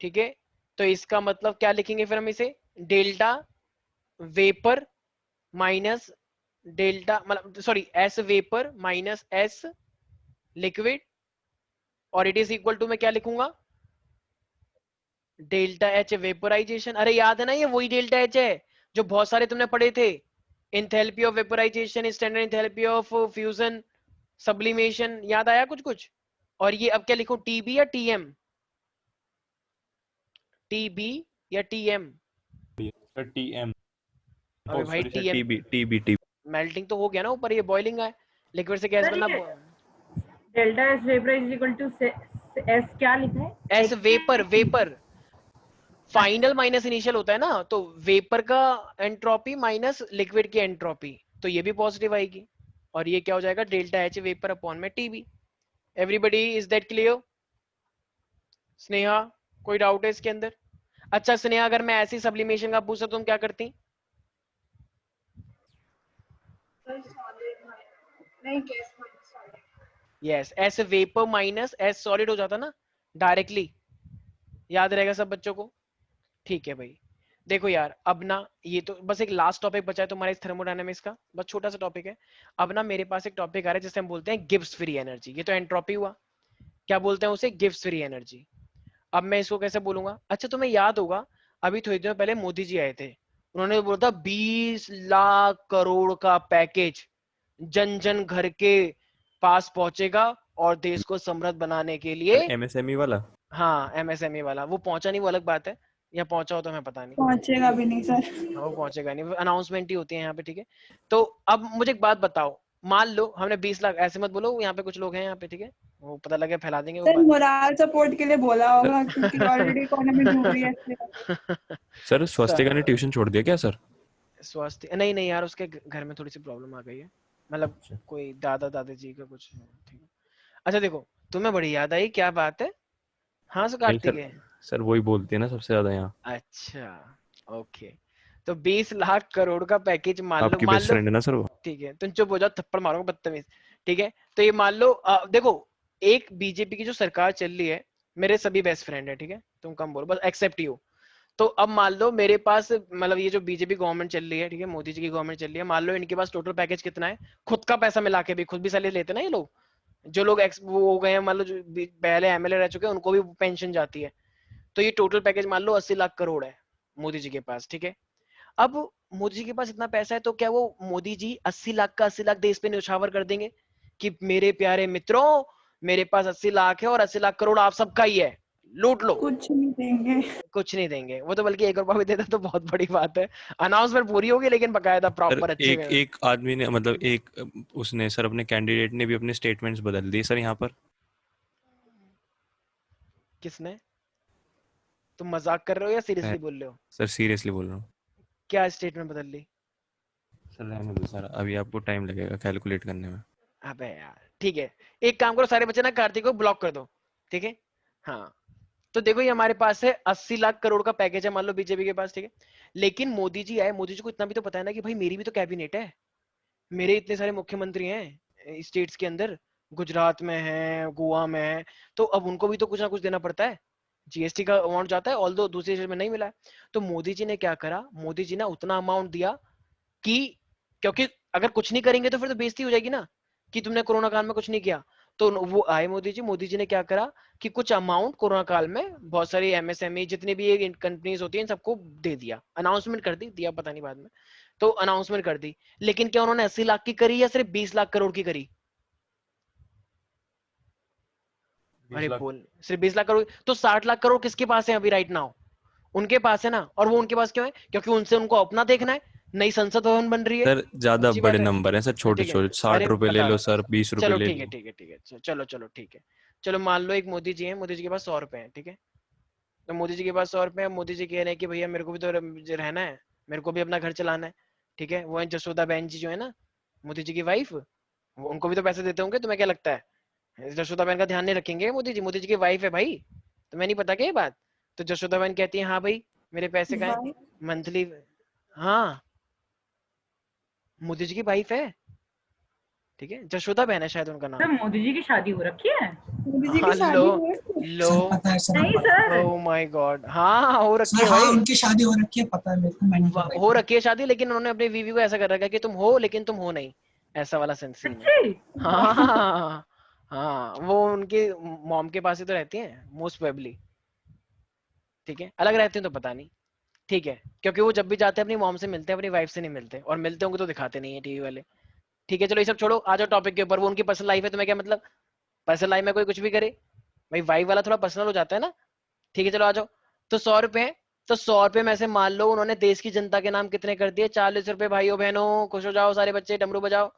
ठीक है। तो इसका मतलब क्या लिखेंगे फिर हम इसे, डेल्टा वेपर माइनस डेल्टा मतलब sorry S vapour minus S liquid, और इट इज इक्वल टू मैं क्या लिखूंगा, डेल्टा एच वेपोराइजेशन, अरे याद है ना, ये वही डेल्टा एच है जो बहुत सारे तुमने पढ़े थे, enthalpy of vaporisation, standard enthalpy of fusion, sublimation, याद आया कुछ कुछ? और ये अब क्या लिखूं, टीबी या टीएम? टीबी या टीएम? सर टीएम, अबे भाई sorry sir, TM, TB TB TB. Melting तो हो गया ना ऊपर, ये बॉइलिंग है, लिक्विड से गैस सर बनना। ये delta S vapour is equal to S क्या लिखा है? S vapour, vapour final minus initial होता है ना, तो वेपर का एंट्रोपी माइनस लिक्विड की एंट्रोपी, तो ये भी पॉजिटिव आएगी, और ये क्या हो जाएगा, डेल्टा एच वेपर अपॉन में TB. Everybody is that clear? Sneha कोई डाउट है इसके अंदर? अच्छा स्नेहा, अगर मैं ऐसी सब्लिमेशन का पूछता तुम क्या करती? सर सॉलिड नहीं, gas minus solid. Yes, S vapour minus S solid हो जाता ना डायरेक्टली, याद रहेगा सब बच्चों को? ठीक है भाई, देखो यार, अब ना ये तो बस एक लास्ट टॉपिक बचा है तुम्हारे इस थर्मोडायनामिक्स का, बस छोटा सा टॉपिक है। अब ना मेरे पास एक टॉपिक आ रहा है जिसे हम बोलते हैं गिब्स फ्री एनर्जी। ये तो एंट्रोपी हुआ, क्या बोलते हैं उसे, गिब्स फ्री एनर्जी। अब मैं इसको कैसे बोलूंगा? अच्छा तुम्हें याद होगा, अभी थोड़ी देर पहले मोदी जी आए थे, उन्होंने बोला था 20 लाख करोड़ का पैकेज जन जन घर के पास पहुंचेगा और देश को समृद्ध बनाने के लिए। एमएसएमई वाला? हाँ एमएसएमई वाला, वो पहुंचा नहीं वो अलग बात है, या पहुंचा हो तो मैं पता नहीं। पहुंचेगा भी नहीं सर। हाँ वो पहुंचेगा नहीं, अनाउंसमेंट ही होती है यहाँ पे, ठीक है। तो अब मुझे एक बात बताओ, मान लो हमने 20 लाख, ऐसे मत बोलो, यहाँ पे कुछ लोग हैं यहाँ पे, ठीक है, वो पता लगे फैला देंगे वो सर बात। मोरल सपोर्ट के लिए बोला होगा क्योंकि ऑलरेडी इकोनॉमी डूब रही है इसलिए। सर स्वास्थ्य ने ट्यूशन छोड़ दिया क्या सर? स्वास्थ्य नहीं नहीं यार, उसके घर में थोड़ी सी प्रॉब्लम आ गई है, मतलब कोई दादा दादाजी का कुछ, ठीक है। अच्छा देखो, तुम्हें बड़ी याद आई, क्या बात है? हाँ सो नहीं कार्तिक है। सर वही बोलती है ना सबसे ज्यादा यहाँ। अच्छा ओके, तो 20 लाख करोड़ का पैकेज आपकी मान बेस्ट लो, फ्रेंड है ना सर वो? ठीक है तुम चुप हो जाओ, थप्पड़ मारूंगा बदतमीज, ठीक है। तो ये मान लो देखो, एक बीजेपी की जो सरकार चल रही है, मेरे सभी बेस्ट फ्रेंड है, ठीक है, तुम कम बोलो बस, एक्सेप्ट यू। तो अब मान लो मेरे पास, मतलब ये जो बीजेपी गवर्नमेंट चल रही है, ठीक है, मोदी जी की गवर्नमेंट चल रही है, मान लो इनके पास टोटल पैकेज कितना है, खुद का पैसा मिला के भी, खुद भी सैलरी लेते ना ये लोग, जो लोग वो हो गए हैं, मान लो जो पहले एमएलए रह चुके हैं उनको भी पेंशन जाती है, तो ये टोटल पैकेज मान लो 80 लाख करोड़ है मोदी जी के पास, ठीक है। अब मोदी जी के पास इतना पैसा है, तो क्या वो मोदी जी 80 लाख का 80 लाख देश पे न्यौछावर कर देंगे कि मेरे प्यारे मित्रों मेरे पास 80 लाख है और 80 लाख करोड़ आप सबका ही है, लूट लो? कुछ नहीं देंगे। कुछ नहीं देंगे वो तो, बल्कि 1 रुपया भी देता तो बहुत बड़ी बात है, अनाउंसमेंट पूरी होगी लेकिन बकायदा सर प्रॉपर अच्छे एक आदमी ने, मतलब एक उसने सर, अपने कैंडिडेट ने भी अपने स्टेटमेंट्स बदल दिए सर यहाँ पर। किसने? तुम मजाक कर रहे हो या सीरियसली बोल रहे हो? सर सीरियसली बोल रहा हूँ। क्या स्टेटमेंट बदल ली? सर रहने दो सर, अभी आपको टाइम लगेगा कैलकुलेट करने में। अबे यार ठीक है, एक काम करो, सारे बच्चे ना कार्तिक को ब्लॉक कर दो, ठीक है। हाँ तो देखो ये हमारे पास है 80 लाख करोड़ का पैकेज है, मान लो बीजेपी के पास, ठीक है। लेकिन मोदी जी आए, मोदी जी को इतना भी तो पता है ना कि भाई मेरी भी तो कैबिनेट है, मेरे इतने सारे मुख्यमंत्री हैं स्टेट्स के अंदर, गुजरात में है, गोवा में है, तो अब उनको भी तो कुछ ना कुछ देना पड़ता है, जीएसटी का अमाउंट जाता है, ऑल्दो दूसरे स्टेट में नहीं मिला है। तो मोदी जी ने क्या करा, मोदी जी ने उतना अमाउंट दिया कि, क्योंकि अगर कुछ नहीं करेंगे तो फिर तो बेइज्जती हो जाएगी ना कि तुमने कोरोना काल में कुछ नहीं किया। तो वो आए मोदी जी ने क्या करा कि कुछ अमाउंट कोरोना काल में बहुत सारी एमएसएमई जितनी भी ये कंपनीज होती हैं सबको दे दिया, अनाउंसमेंट कर दी, दिया पता नहीं बाद में, तो अनाउंसमेंट कर दी। लेकिन क्या उन्होंने 80 लाख की करी या सिर्फ 20 लाख करोड़ की करी? अरे बोल, सिर्फ 20 लाख करोड़, तो 60 लाख करोड़ किसके पास है अभी राइट नाउ? उनके पास है ना। और वो उनके पास क्यों है? क्योंकि उनसे उनको अपना देखना है, नई संसद भवन बन रही है। सर ज्यादा अच्छी बड़े बात है, नंबर है सर, छोटे ठीक है। छोटे 60 अरे रुपए ले बता लो रहा सर, 20 हूँ, रुपए चलो ले ठीक है लो। ठीक है ठीक है, चलो चलो ठीक है, चलो मान लो एक मोदी जी है, मोदी जी के पास 100 रुपए हैं, ठीक है। तो मोदी जी के पास 100 रुपए है, मोदी जी कह रहे हैं कि भैया मेरे को भी तो रहना है, मेरे को भी अपना घर चलाना है, ठीक है। वो है जसोदा बहन जी जो है ना, मोदी जी की वाइफ, उनको भी तो पैसे देते होंगे, तुम्हें क्या लगता है जसोदा बहन का ध्यान नहीं रखेंगे मोदी जी? मोदी जी की वाइफ है भाई, तुम्हें नहीं पता क्या ये बात? तो जसोदा बहन कहती है हाँ भाई मेरे पैसे कहाँ हैं मंथली। हाँ मोदी जी की वाइफ है, ठीक है, जशोदा बहन है शायद उनका सर नाम। मोदी जी की शादी हो रखी है? मोदी जी हाँ, की शादी लो हुई है? लो, सर पता है सर, नहीं पता है। सर, ओ माय गॉड, हाँ हो रखी सर है हाँ भाई, उनकी शादी हो रखी है, पता है मेरे को, मैंने बताई हो थी। रखी है शादी, लेकिन उन्होंने अपने बीवी को ऐसा कर रखा है कि तुम हो लेकिन तुम हो नहीं, ऐसा वाला सीन है। सच्ची? हाँ हाँ, वो उनके मॉम के पास ही तो रहती हैं मोस्ट प्रोबेबली। ठीक है, अलग रहते हैं तो पता नहीं, ठीक है, क्योंकि वो जब भी जाते हैं अपनी मॉम से मिलते हैं, अपनी वाइफ से नहीं मिलते, और मिलते होंगे तो दिखाते नहीं है टीवी वाले। ठीक है, चलो ये सब छोड़ो, आ जाओ टॉपिक के ऊपर। वो उनकी पर्सनल लाइफ है, तुम्हें क्या मतलब, पर्सनल लाइफ में कोई कुछ भी करे भाई, वाइफ वाला थोड़ा पर्सनल हो जाता है ना। ठीक है, चलो आ जाओ। तो 100 रुपए हैं, तो 100 रुपए में से मान लो उन्होंने देश की जनता के नाम कितने कर दिए, 40 रुपए। भाइयों बहनों खुश हो जाओ, सारे बच्चे डमरू बजाओ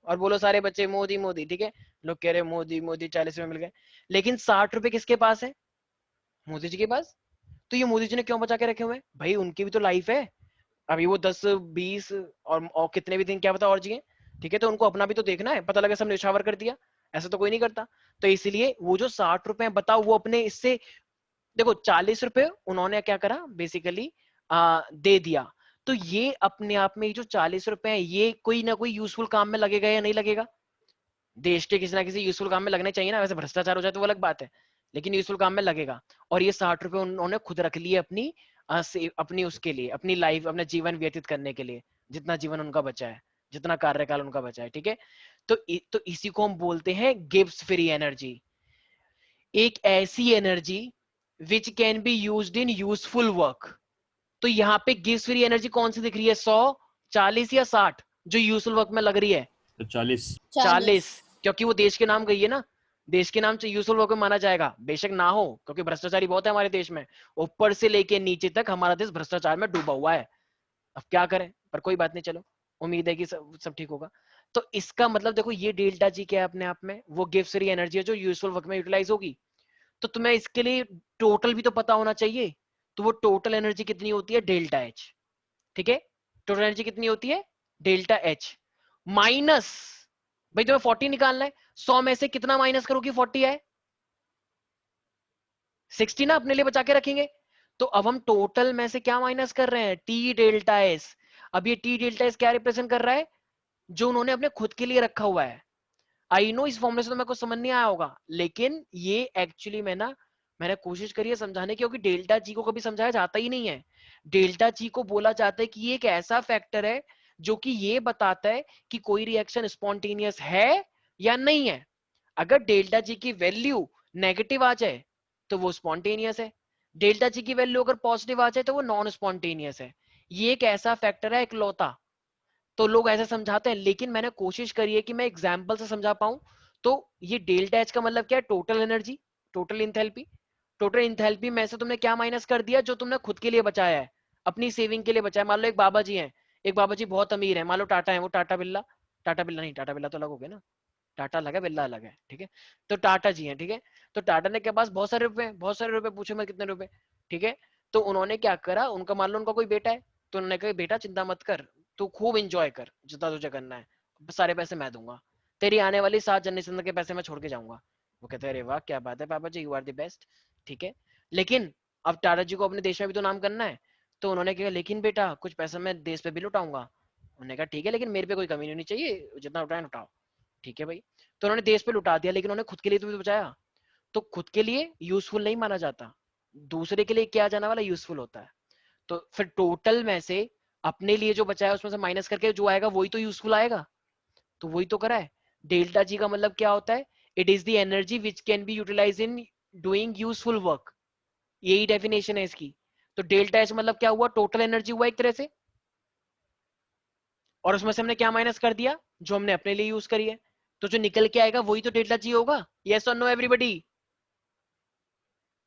और बोलो सारे बच्चे मोदी मोदी। ठीक है, लोग कह रहे मोदी मोदी, 40 रुपए मिल गए। लेकिन 60 रुपए किसके पास है, मोदी जी के पास। तो ये मोदी जी ने क्यों बचा के रखे हुए हैं भाई, उनकी भी तो लाइफ है, अभी वो 10 20 और कितने भी दिन क्या पता और जिए। ठीक है, तो उनको अपना भी तो देखना है, पता लगे सब निछावर कर दिया, ऐसा तो कोई नहीं करता। तो इसलिए वो जो 60 रुपए बताओ, वो अपने इससे देखो 40 रुपए उन्होंने क्या करा बेसिकली दे दिया। तो ये अपने आप में जो 40 रुपए है, ये कोई ना कोई यूजफुल काम में लगेगा या नहीं लगेगा, देश के किसी ना किसी यूजफुल काम में लगने चाहिए ना। वैसे भ्रष्टाचार हो जाए तो वो अलग बात है, लेकिन यूजफुल काम में लगेगा। और ये 60 रुपए उन्होंने खुद रख लिए अपनी अपनी उसके लिए, अपनी लाइफ, अपना जीवन व्यतीत करने के लिए, जितना जीवन उनका बचा है, जितना कार्यकाल उनका बचा है। ठीक है, तो इसी को हम बोलते हैं गिब्स फ्री एनर्जी। एक ऐसी energy which can be used in useful work. तो यहाँ पे गिव्स फ्री एनर्जी कौन सी दिख रही है, 100, 40 या 60 जो यूजफुल वर्क में लग रही है? तो 40। 40, क्योंकि वो देश के नाम गई है ना, देश के नाम से यूजफुल वर्क में माना जाएगा, बेशक ना हो, क्योंकि भ्रष्टाचारी बहुत है हमारे देश में, ऊपर से लेके नीचे तक हमारा देश भ्रष्टाचार में डूबा हुआ है। अब क्या करें, पर कोई बात नहीं, चलो उम्मीद है कि सब ठीक होगा। तो इसका मतलब देखो, ये डेल्टा जी क्या है अपने आप में, वो गिव्स फ्री एनर्जी है जो यूजफुल वर्क में यूटिलाइज होगी। तो तुम्हें इसके लिए टोटल भी तो पता होना चाहिए। तो वो टोटल एनर्जी कितनी होती है, डेल्टा एच। ठीक है, टोटल एनर्जी कितनी होती है, डेल्टा एच माइनस, भाई तुम्हें 40 निकालना है, 100 में से कितना माइनस करोगे 40 है, 60 ना अपने लिए बचा के रखेंगे। तो अब हम टोटल में से क्या माइनस कर रहे हैं, टी डेल्टा एस। अब ये टी डेल्टा एस क्या रिप्रेजेंट कर रहा है, जो उन्होंने अपने खुद के लिए रखा हुआ है। आई नो इस फॉर्मूले से तो मेरे को समझ नहीं आया होगा, लेकिन ये एक्चुअली मैंने कोशिश करी है समझाने की, क्योंकि डेल्टा जी को कभी समझाया जाता ही नहीं है। डेल्टा जी को बोला जाता है कि ये एक ऐसा फैक्टर है जो कि ये बताता है कि कोई रिएक्शन स्पॉन्टेनियस है या नहीं है। अगर डेल्टा जी की वैल्यू नेगेटिव आ जाए तो वो स्पॉन्टेनियस है, डेल्टा जी की वैल्यू अगर पॉजिटिव आ जाए तो वो नॉन स्पॉन्टेनियस है। ये एक ऐसा फैक्टर है इकलौता। तो लोग ऐसे समझाते हैं, लेकिन मैंने कोशिश करी है कि मैं एग्जाम्पल से समझा पाऊं। तो ये डेल्टा एच का मतलब क्या है, total energy, total enthalpy. Total enthalpy में से तुमने क्या माइनस कर दिया, जो तुमने खुद के लिए बचाया है, अपनी सेविंग के लिए बचाया। मान लो एक बाबा जी हैं, एक बाबा जी बहुत अमीर है, मान लो टाटा है, वो टाटा बिल्ला, टाटा बिल्ला नहीं, टाटा बिल्ला तो अलग हो गया ना, टाटा अलग है, बिल्ला अलग है। ठीक है, तो टाटा जी हैं, ठीक है, तो टाटा ने के पास बहुत सारे रुपए, बहुत सारे रुपए, पूछे मैं कितने रुपए। ठीक है, तो उन्होंने क्या करा, उनका मान लो उनका कोई बेटा है, तो उन्होंने कहा बेटा चिंता मत कर, तू खूब इंजॉय कर, जितना तुझे करना है, सारे पैसे मैं दूंगा, तेरी आने वाली 7 जनरेशन के पैसे मैं छोड़ के जाऊंगा। वो कहते हैं अरे वाह क्या बात है पापा जी, यू आर द बेस्ट। ठीक है, लेकिन अब टाटा जी को अपने देश में भी तो नाम करना है। तो उन्होंने कहा लेकिन बेटा कुछ पैसा मैं देश पे भी लुटाऊंगा। उन्होंने कहा ठीक है, लेकिन मेरे पे कोई कमी नहीं होनी चाहिए, जितना उठाए उठाओ। ठीक है भाई, तो उन्होंने देश पे लुटा दिया, लेकिन उन्होंने खुद के लिए तो बचाया। तो खुद के लिए यूजफुल नहीं माना जाता, दूसरे के लिए किया जाने वाला यूजफुल होता है। तो फिर टोटल में से अपने लिए जो बचाया उसमें से माइनस करके जो आएगा वही तो यूजफुल आएगा। तो वही तो करा है। डेल्टा जी का मतलब क्या होता है, it is the energy which can be utilise in doing useful work, यही डेफिनेशन है इसकी। तो डेल्टा एच मतलब क्या हुआ, टोटल एनर्जी हुआ एक तरह से, और उसमें से हमने क्या माइनस कर दिया, जो हमने अपने लिए यूज करी है। तो जो निकल के आएगा वही तो डेल्टा जी होगा। यस और नो एवरीबॉडी?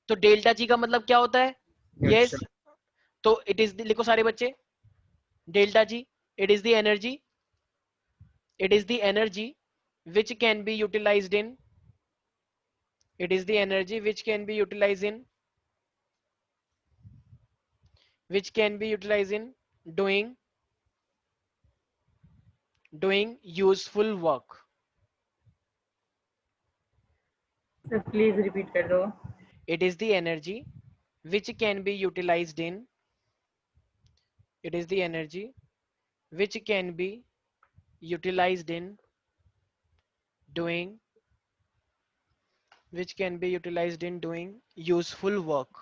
तो डेल्टा जी का मतलब क्या होता है, यस yes. तो इट इज, लिखो सारे बच्चे, delta G it is the energy, it is the energy which can be utilized in, it is the energy which can be utilized in, which can be utilized in doing useful work. Sir please repeat कर दो। It is the energy which can be utilized in, it is the energy which can be utilized in doing, which can be utilized in doing useful work.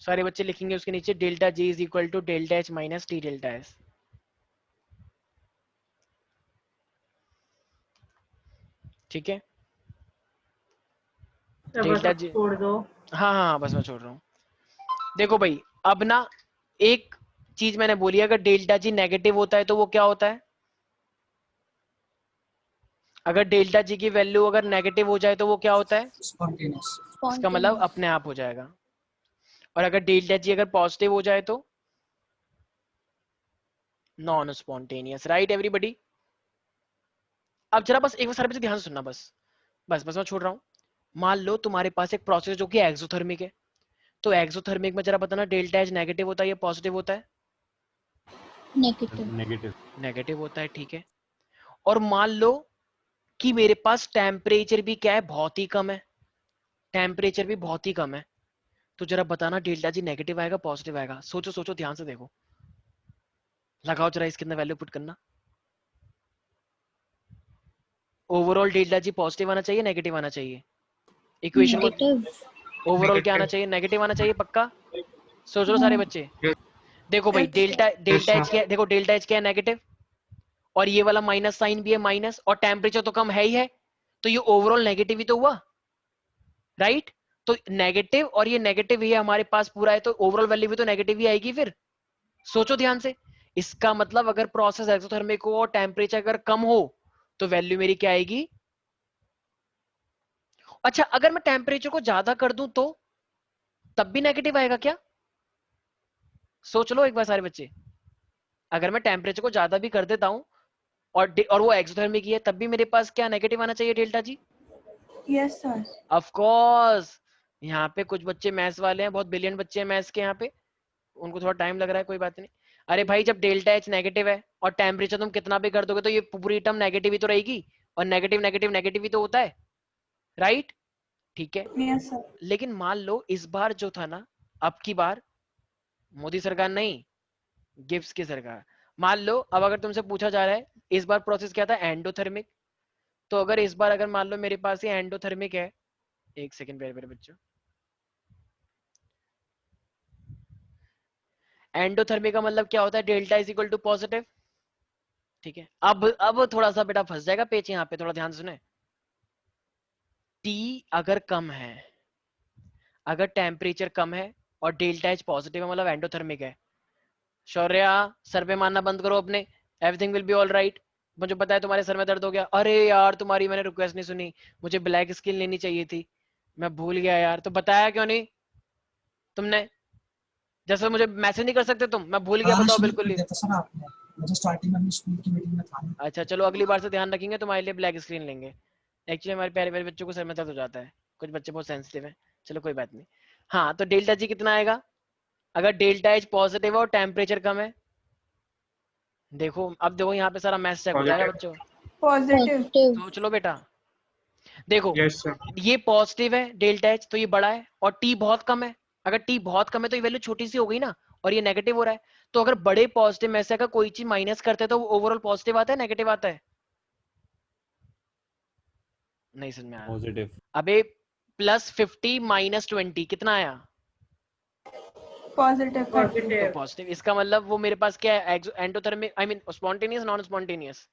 सारे बच्चे लिखेंगे उसके नीचे delta G is equal to delta H minus T delta S. ठीक है, sir बस delta अब जी, छोड़ दो। हाँ हाँ बस मैं छोड़ रहा हूँ। देखो भाई, अब ना एक चीज मैंने बोली, अगर डेल्टा जी नेगेटिव होता है तो वो क्या होता है? अगर डेल्टा जी की वैल्यू अगर नेगेटिव हो जाए तो वो क्या होता है? स्पॉन्टेनियस। इसका मतलब अपने आप हो जाएगा। और अगर डेल्टा जी अगर पॉजिटिव हो जाए तो नॉन स्पॉन्टेनियस। Right everybody? अब जरा बस एक बार सारे बच्चे ध्यान से सुनना, बस बस बस मैं छोड़ रहा हूँ। मान लो तुम्हारे पास एक प्रोसेस जो कि एक्सोथर्मिक है, तो एक्सोथर्मिक में जरा बताना डेल्टा एच नेगेटिव होता है या पॉजिटिव होता है? नेगेटिव। नेगेटिव होता है, ठीक है। और मान लो कि मेरे पास टेम्परेचर भी क्या है, बहुत ही कम है, टेम्परेचर भी बहुत ही कम है, तो जरा बताना डेल्टा जी नेगेटिव आएगा पॉजिटिव आएगा? सोचो सोचो, ध्यान से देखो, लगाओ जरा इसके अंदर वैल्यू पुट करना। ओवरऑल डेल्टा जी पॉजिटिव आना चाहिए नेगेटिव आना चाहिए? इक्वेशन को ओवरऑल क्या आना चाहिए? नेगेटिव आना चाहिए, पक्का? सोच लो सारे बच्चे। देखो भाई, डेल्टा डेल्टा एच क्या है? देखो डेल्टा एच क्या है? नेगेटिव। और ये वाला माइनस साइन भी है, माइनस, और टेम्परेचर तो कम है ही है, तो ये ओवरऑल नेगेटिव ही तो हुआ, राइट? तो नेगेटिव और ये नेगेटिव ही हमारे पास पूरा है, तो ओवरऑल वैल्यू भी तो नेगेटिव ही आएगी फिर। सोचो ध्यान से, इसका मतलब अगर प्रोसेस एक्सोथर्मिक हो और टेम्परेचर अगर कम हो तो वैल्यू मेरी क्या आएगी? अच्छा, अगर मैं टेम्परेचर को ज्यादा कर दूं तो तब भी नेगेटिव आएगा क्या? सोच लो एक बार सारे बच्चे, अगर मैं टेम्परेचर को ज्यादा भी कर देता हूं और वो एक्सोथर्मिक ही है, तब भी मेरे पास क्या नेगेटिव आना चाहिए delta G? Yes sir. Of course. यहाँ पे कुछ बच्चे मैथ्स वाले हैं, बहुत ब्रिलियंट बच्चे हैं मैथ्स के, यहाँ पे उनको थोड़ा टाइम लग रहा है, कोई बात नहीं। अरे भाई, जब डेल्टा एच नेगेटिव है और टेम्परेचर तुम कितना भी कर दोगे तो ये पूरी टर्म नेगेटिव ही तो रहेगी, और नेगेटिव नेगेटिव नेगेटिव ही तो होता है, राइट? ठीक है। Yes sir. लेकिन मान लो इस बार जो था ना, अब की बार मोदी सरकार नहीं, गिब्स की सरकार, मान लो अब अगर तुमसे पूछा जा रहा है इस बार प्रोसेस क्या था, एंडोथर्मिक, तो अगर इस बार अगर मान लो मेरे पास ये एंडोथर्मिक है, एक सेकंड मेरे बच्चों, एंडोथर्मिक का मतलब क्या होता है? Delta is equal to positive, ठीक है। अब थोड़ा सा बेटा फंस जाएगा पेच, यहाँ पे थोड़ा ध्यान से सुने। टी अगर कम है, अगर टेम्परेचर कम है और डेल्टा एच पॉजिटिव है, मतलब एंडोथर्मिक है, शौर्या सर पे मारना बंद करो अपने, everything will be all right. मुझे पता है तुम्हारे सर में दर्द हो गया, अरे यार तुम्हारी मैंने रिक्वेस्ट नहीं सुनी, मुझे ब्लैक स्किन लेनी चाहिए थी, मैं भूल गया यार, तो बताया क्यों नहीं तुमने? जैसे मुझे मैसेज नहीं कर सकते तुम, मैं भूल गया, हाँ, बताओ शुरू बिल्कुल कर ही। दिया था सर आपने। मुझे स्टार्टिंग में अपनी स्कूल की मीटिंग में था। अच्छा चलो, अगली बार से ध्यान रखेंगे, तुम्हारे लिए ब्लैक स्क्रीन लेंगे। एक्चुअली हमारे प्यारे प्यारे बच्चों को सर में दर्द हो जाता है, कुछ बच्चे बहुत सेंसिटिव हैं, चलो कोई बात नहीं। हाँ, तो डेल्टा जी कितना आएगा अगर डेल्टा एच पॉजिटिव है और टेम्परेचर कम है? देखो अब देखो, यहाँ पे सारा मैथ्स चेक हो जाएगा बच्चों, पॉजिटिव। सोच लो बेटा। देखो यस सर। ये पॉजिटिव है डेल्टा एच, तो ये बड़ा है, और टी बहुत कम है, अगर टी बहुत कम है तो ये वैल्यू छोटी सी हो गई ना, और ये नेगेटिव हो रहा है, तो अगर बड़े पॉजिटिव में से अगर कोई चीज माइनस करते हैं तो ओवरऑल पॉजिटिव आता है नेगेटिव आता है? नहीं समझ में आया। पॉजिटिव। अबे +50 -20 कितना आया? पॉजिटिव। तो पॉजिटिव। पॉजिटिव, इसका मतलब वो मेरे पास क्या है, endothermic, I mean spontaneous non spontaneous?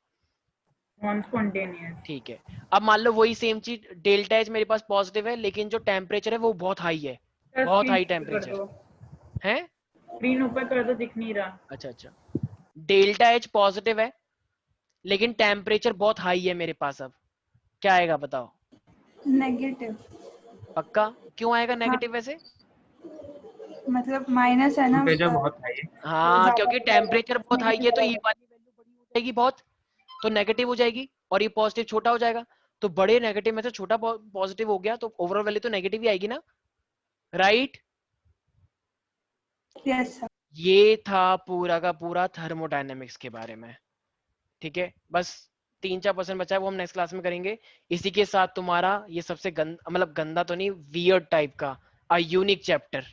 Non spontaneous. ठीक है। अब मान लो वही सेम चीज, डेल्टा एच मेरे पास पॉजिटिव है, लेकिन जो टेम्परेचर है वो बहुत हाई है, बहुत हाई टेम्परेचर है। स्क्रीन ऊपर कर दो, दिख नहीं रहा। अच्छा अच्छा, डेल्टा एच पॉजिटिव है लेकिन टेम्परेचर बहुत हाई है मेरे पास, अब क्या आएगा बताओ? नेगेटिव। पक्का? क्यों आएगा नेगेटिव वैसे? मतलब माइनस है ना टेम्परेचर उसका। बहुत हाई है। हाँ, क्योंकि टेम्परेचर बहुत हाई है तो ये वाली वैल्यू बड़ी हो जाएगी बहुत, तो नेगेटिव हो जाएगी, और ये पॉजिटिव छोटा हो जाएगा, तो बड़े नेगेटिव में से छोटा पॉजिटिव हो गया, तो ओवरऑल वैल्यू तो नेगेटिव ही आएगी ना, राइट? Yes sir. ये था पूरा का पूरा थर्मोडायनेमिक्स के बारे में, ठीक है। बस 3-4% बचा है, वो हम नेक्स्ट क्लास में करेंगे। इसी के साथ तुम्हारा ये सबसे मतलब गंदा तो नहीं, वियर्ड टाइप का अ यूनिक चैप्टर,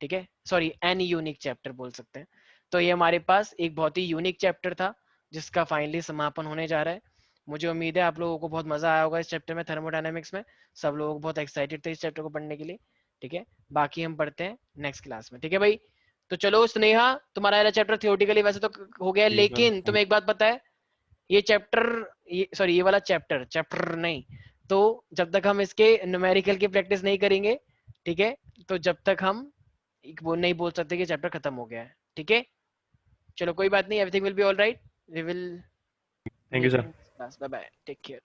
ठीक है, सॉरी एन यूनिक चैप्टर बोल सकते हैं। तो ये हमारे पास एक बहुत ही यूनिक चैप्टर था जिसका फाइनली समापन होने जा रहा है। मुझे उम्मीद है आप लोगों को बहुत मजा आया होगा इस चैप्टर में, थर्मोडायनेमिक्स में सब लोग बहुत एक्साइटेड थे इस चैप्टर को पढ़ने के लिए, ठीक है। बाकी हम पढ़ते हैं नेक्स्ट क्लास में, ठीक है भाई। तो चलो स्नेहा, तुम्हारा वाला चैप्टर थियोरेटिकली वैसे तो हो गया है, लेकिन तुम्हें एक बात पता है, ये चैप्टर, सॉरी ये वाला चैप्टर नहीं, तो जब तक हम इसके न्यूमेरिकल की प्रैक्टिस नहीं करेंगे, ठीक है, तो जब तक हम वो नहीं बोल सकते कि चैप्टर खत्म हो गया है, ठीक है? चलो कोई बात नहीं, everything will be all right, we will thank you sir. Bye bye, take care.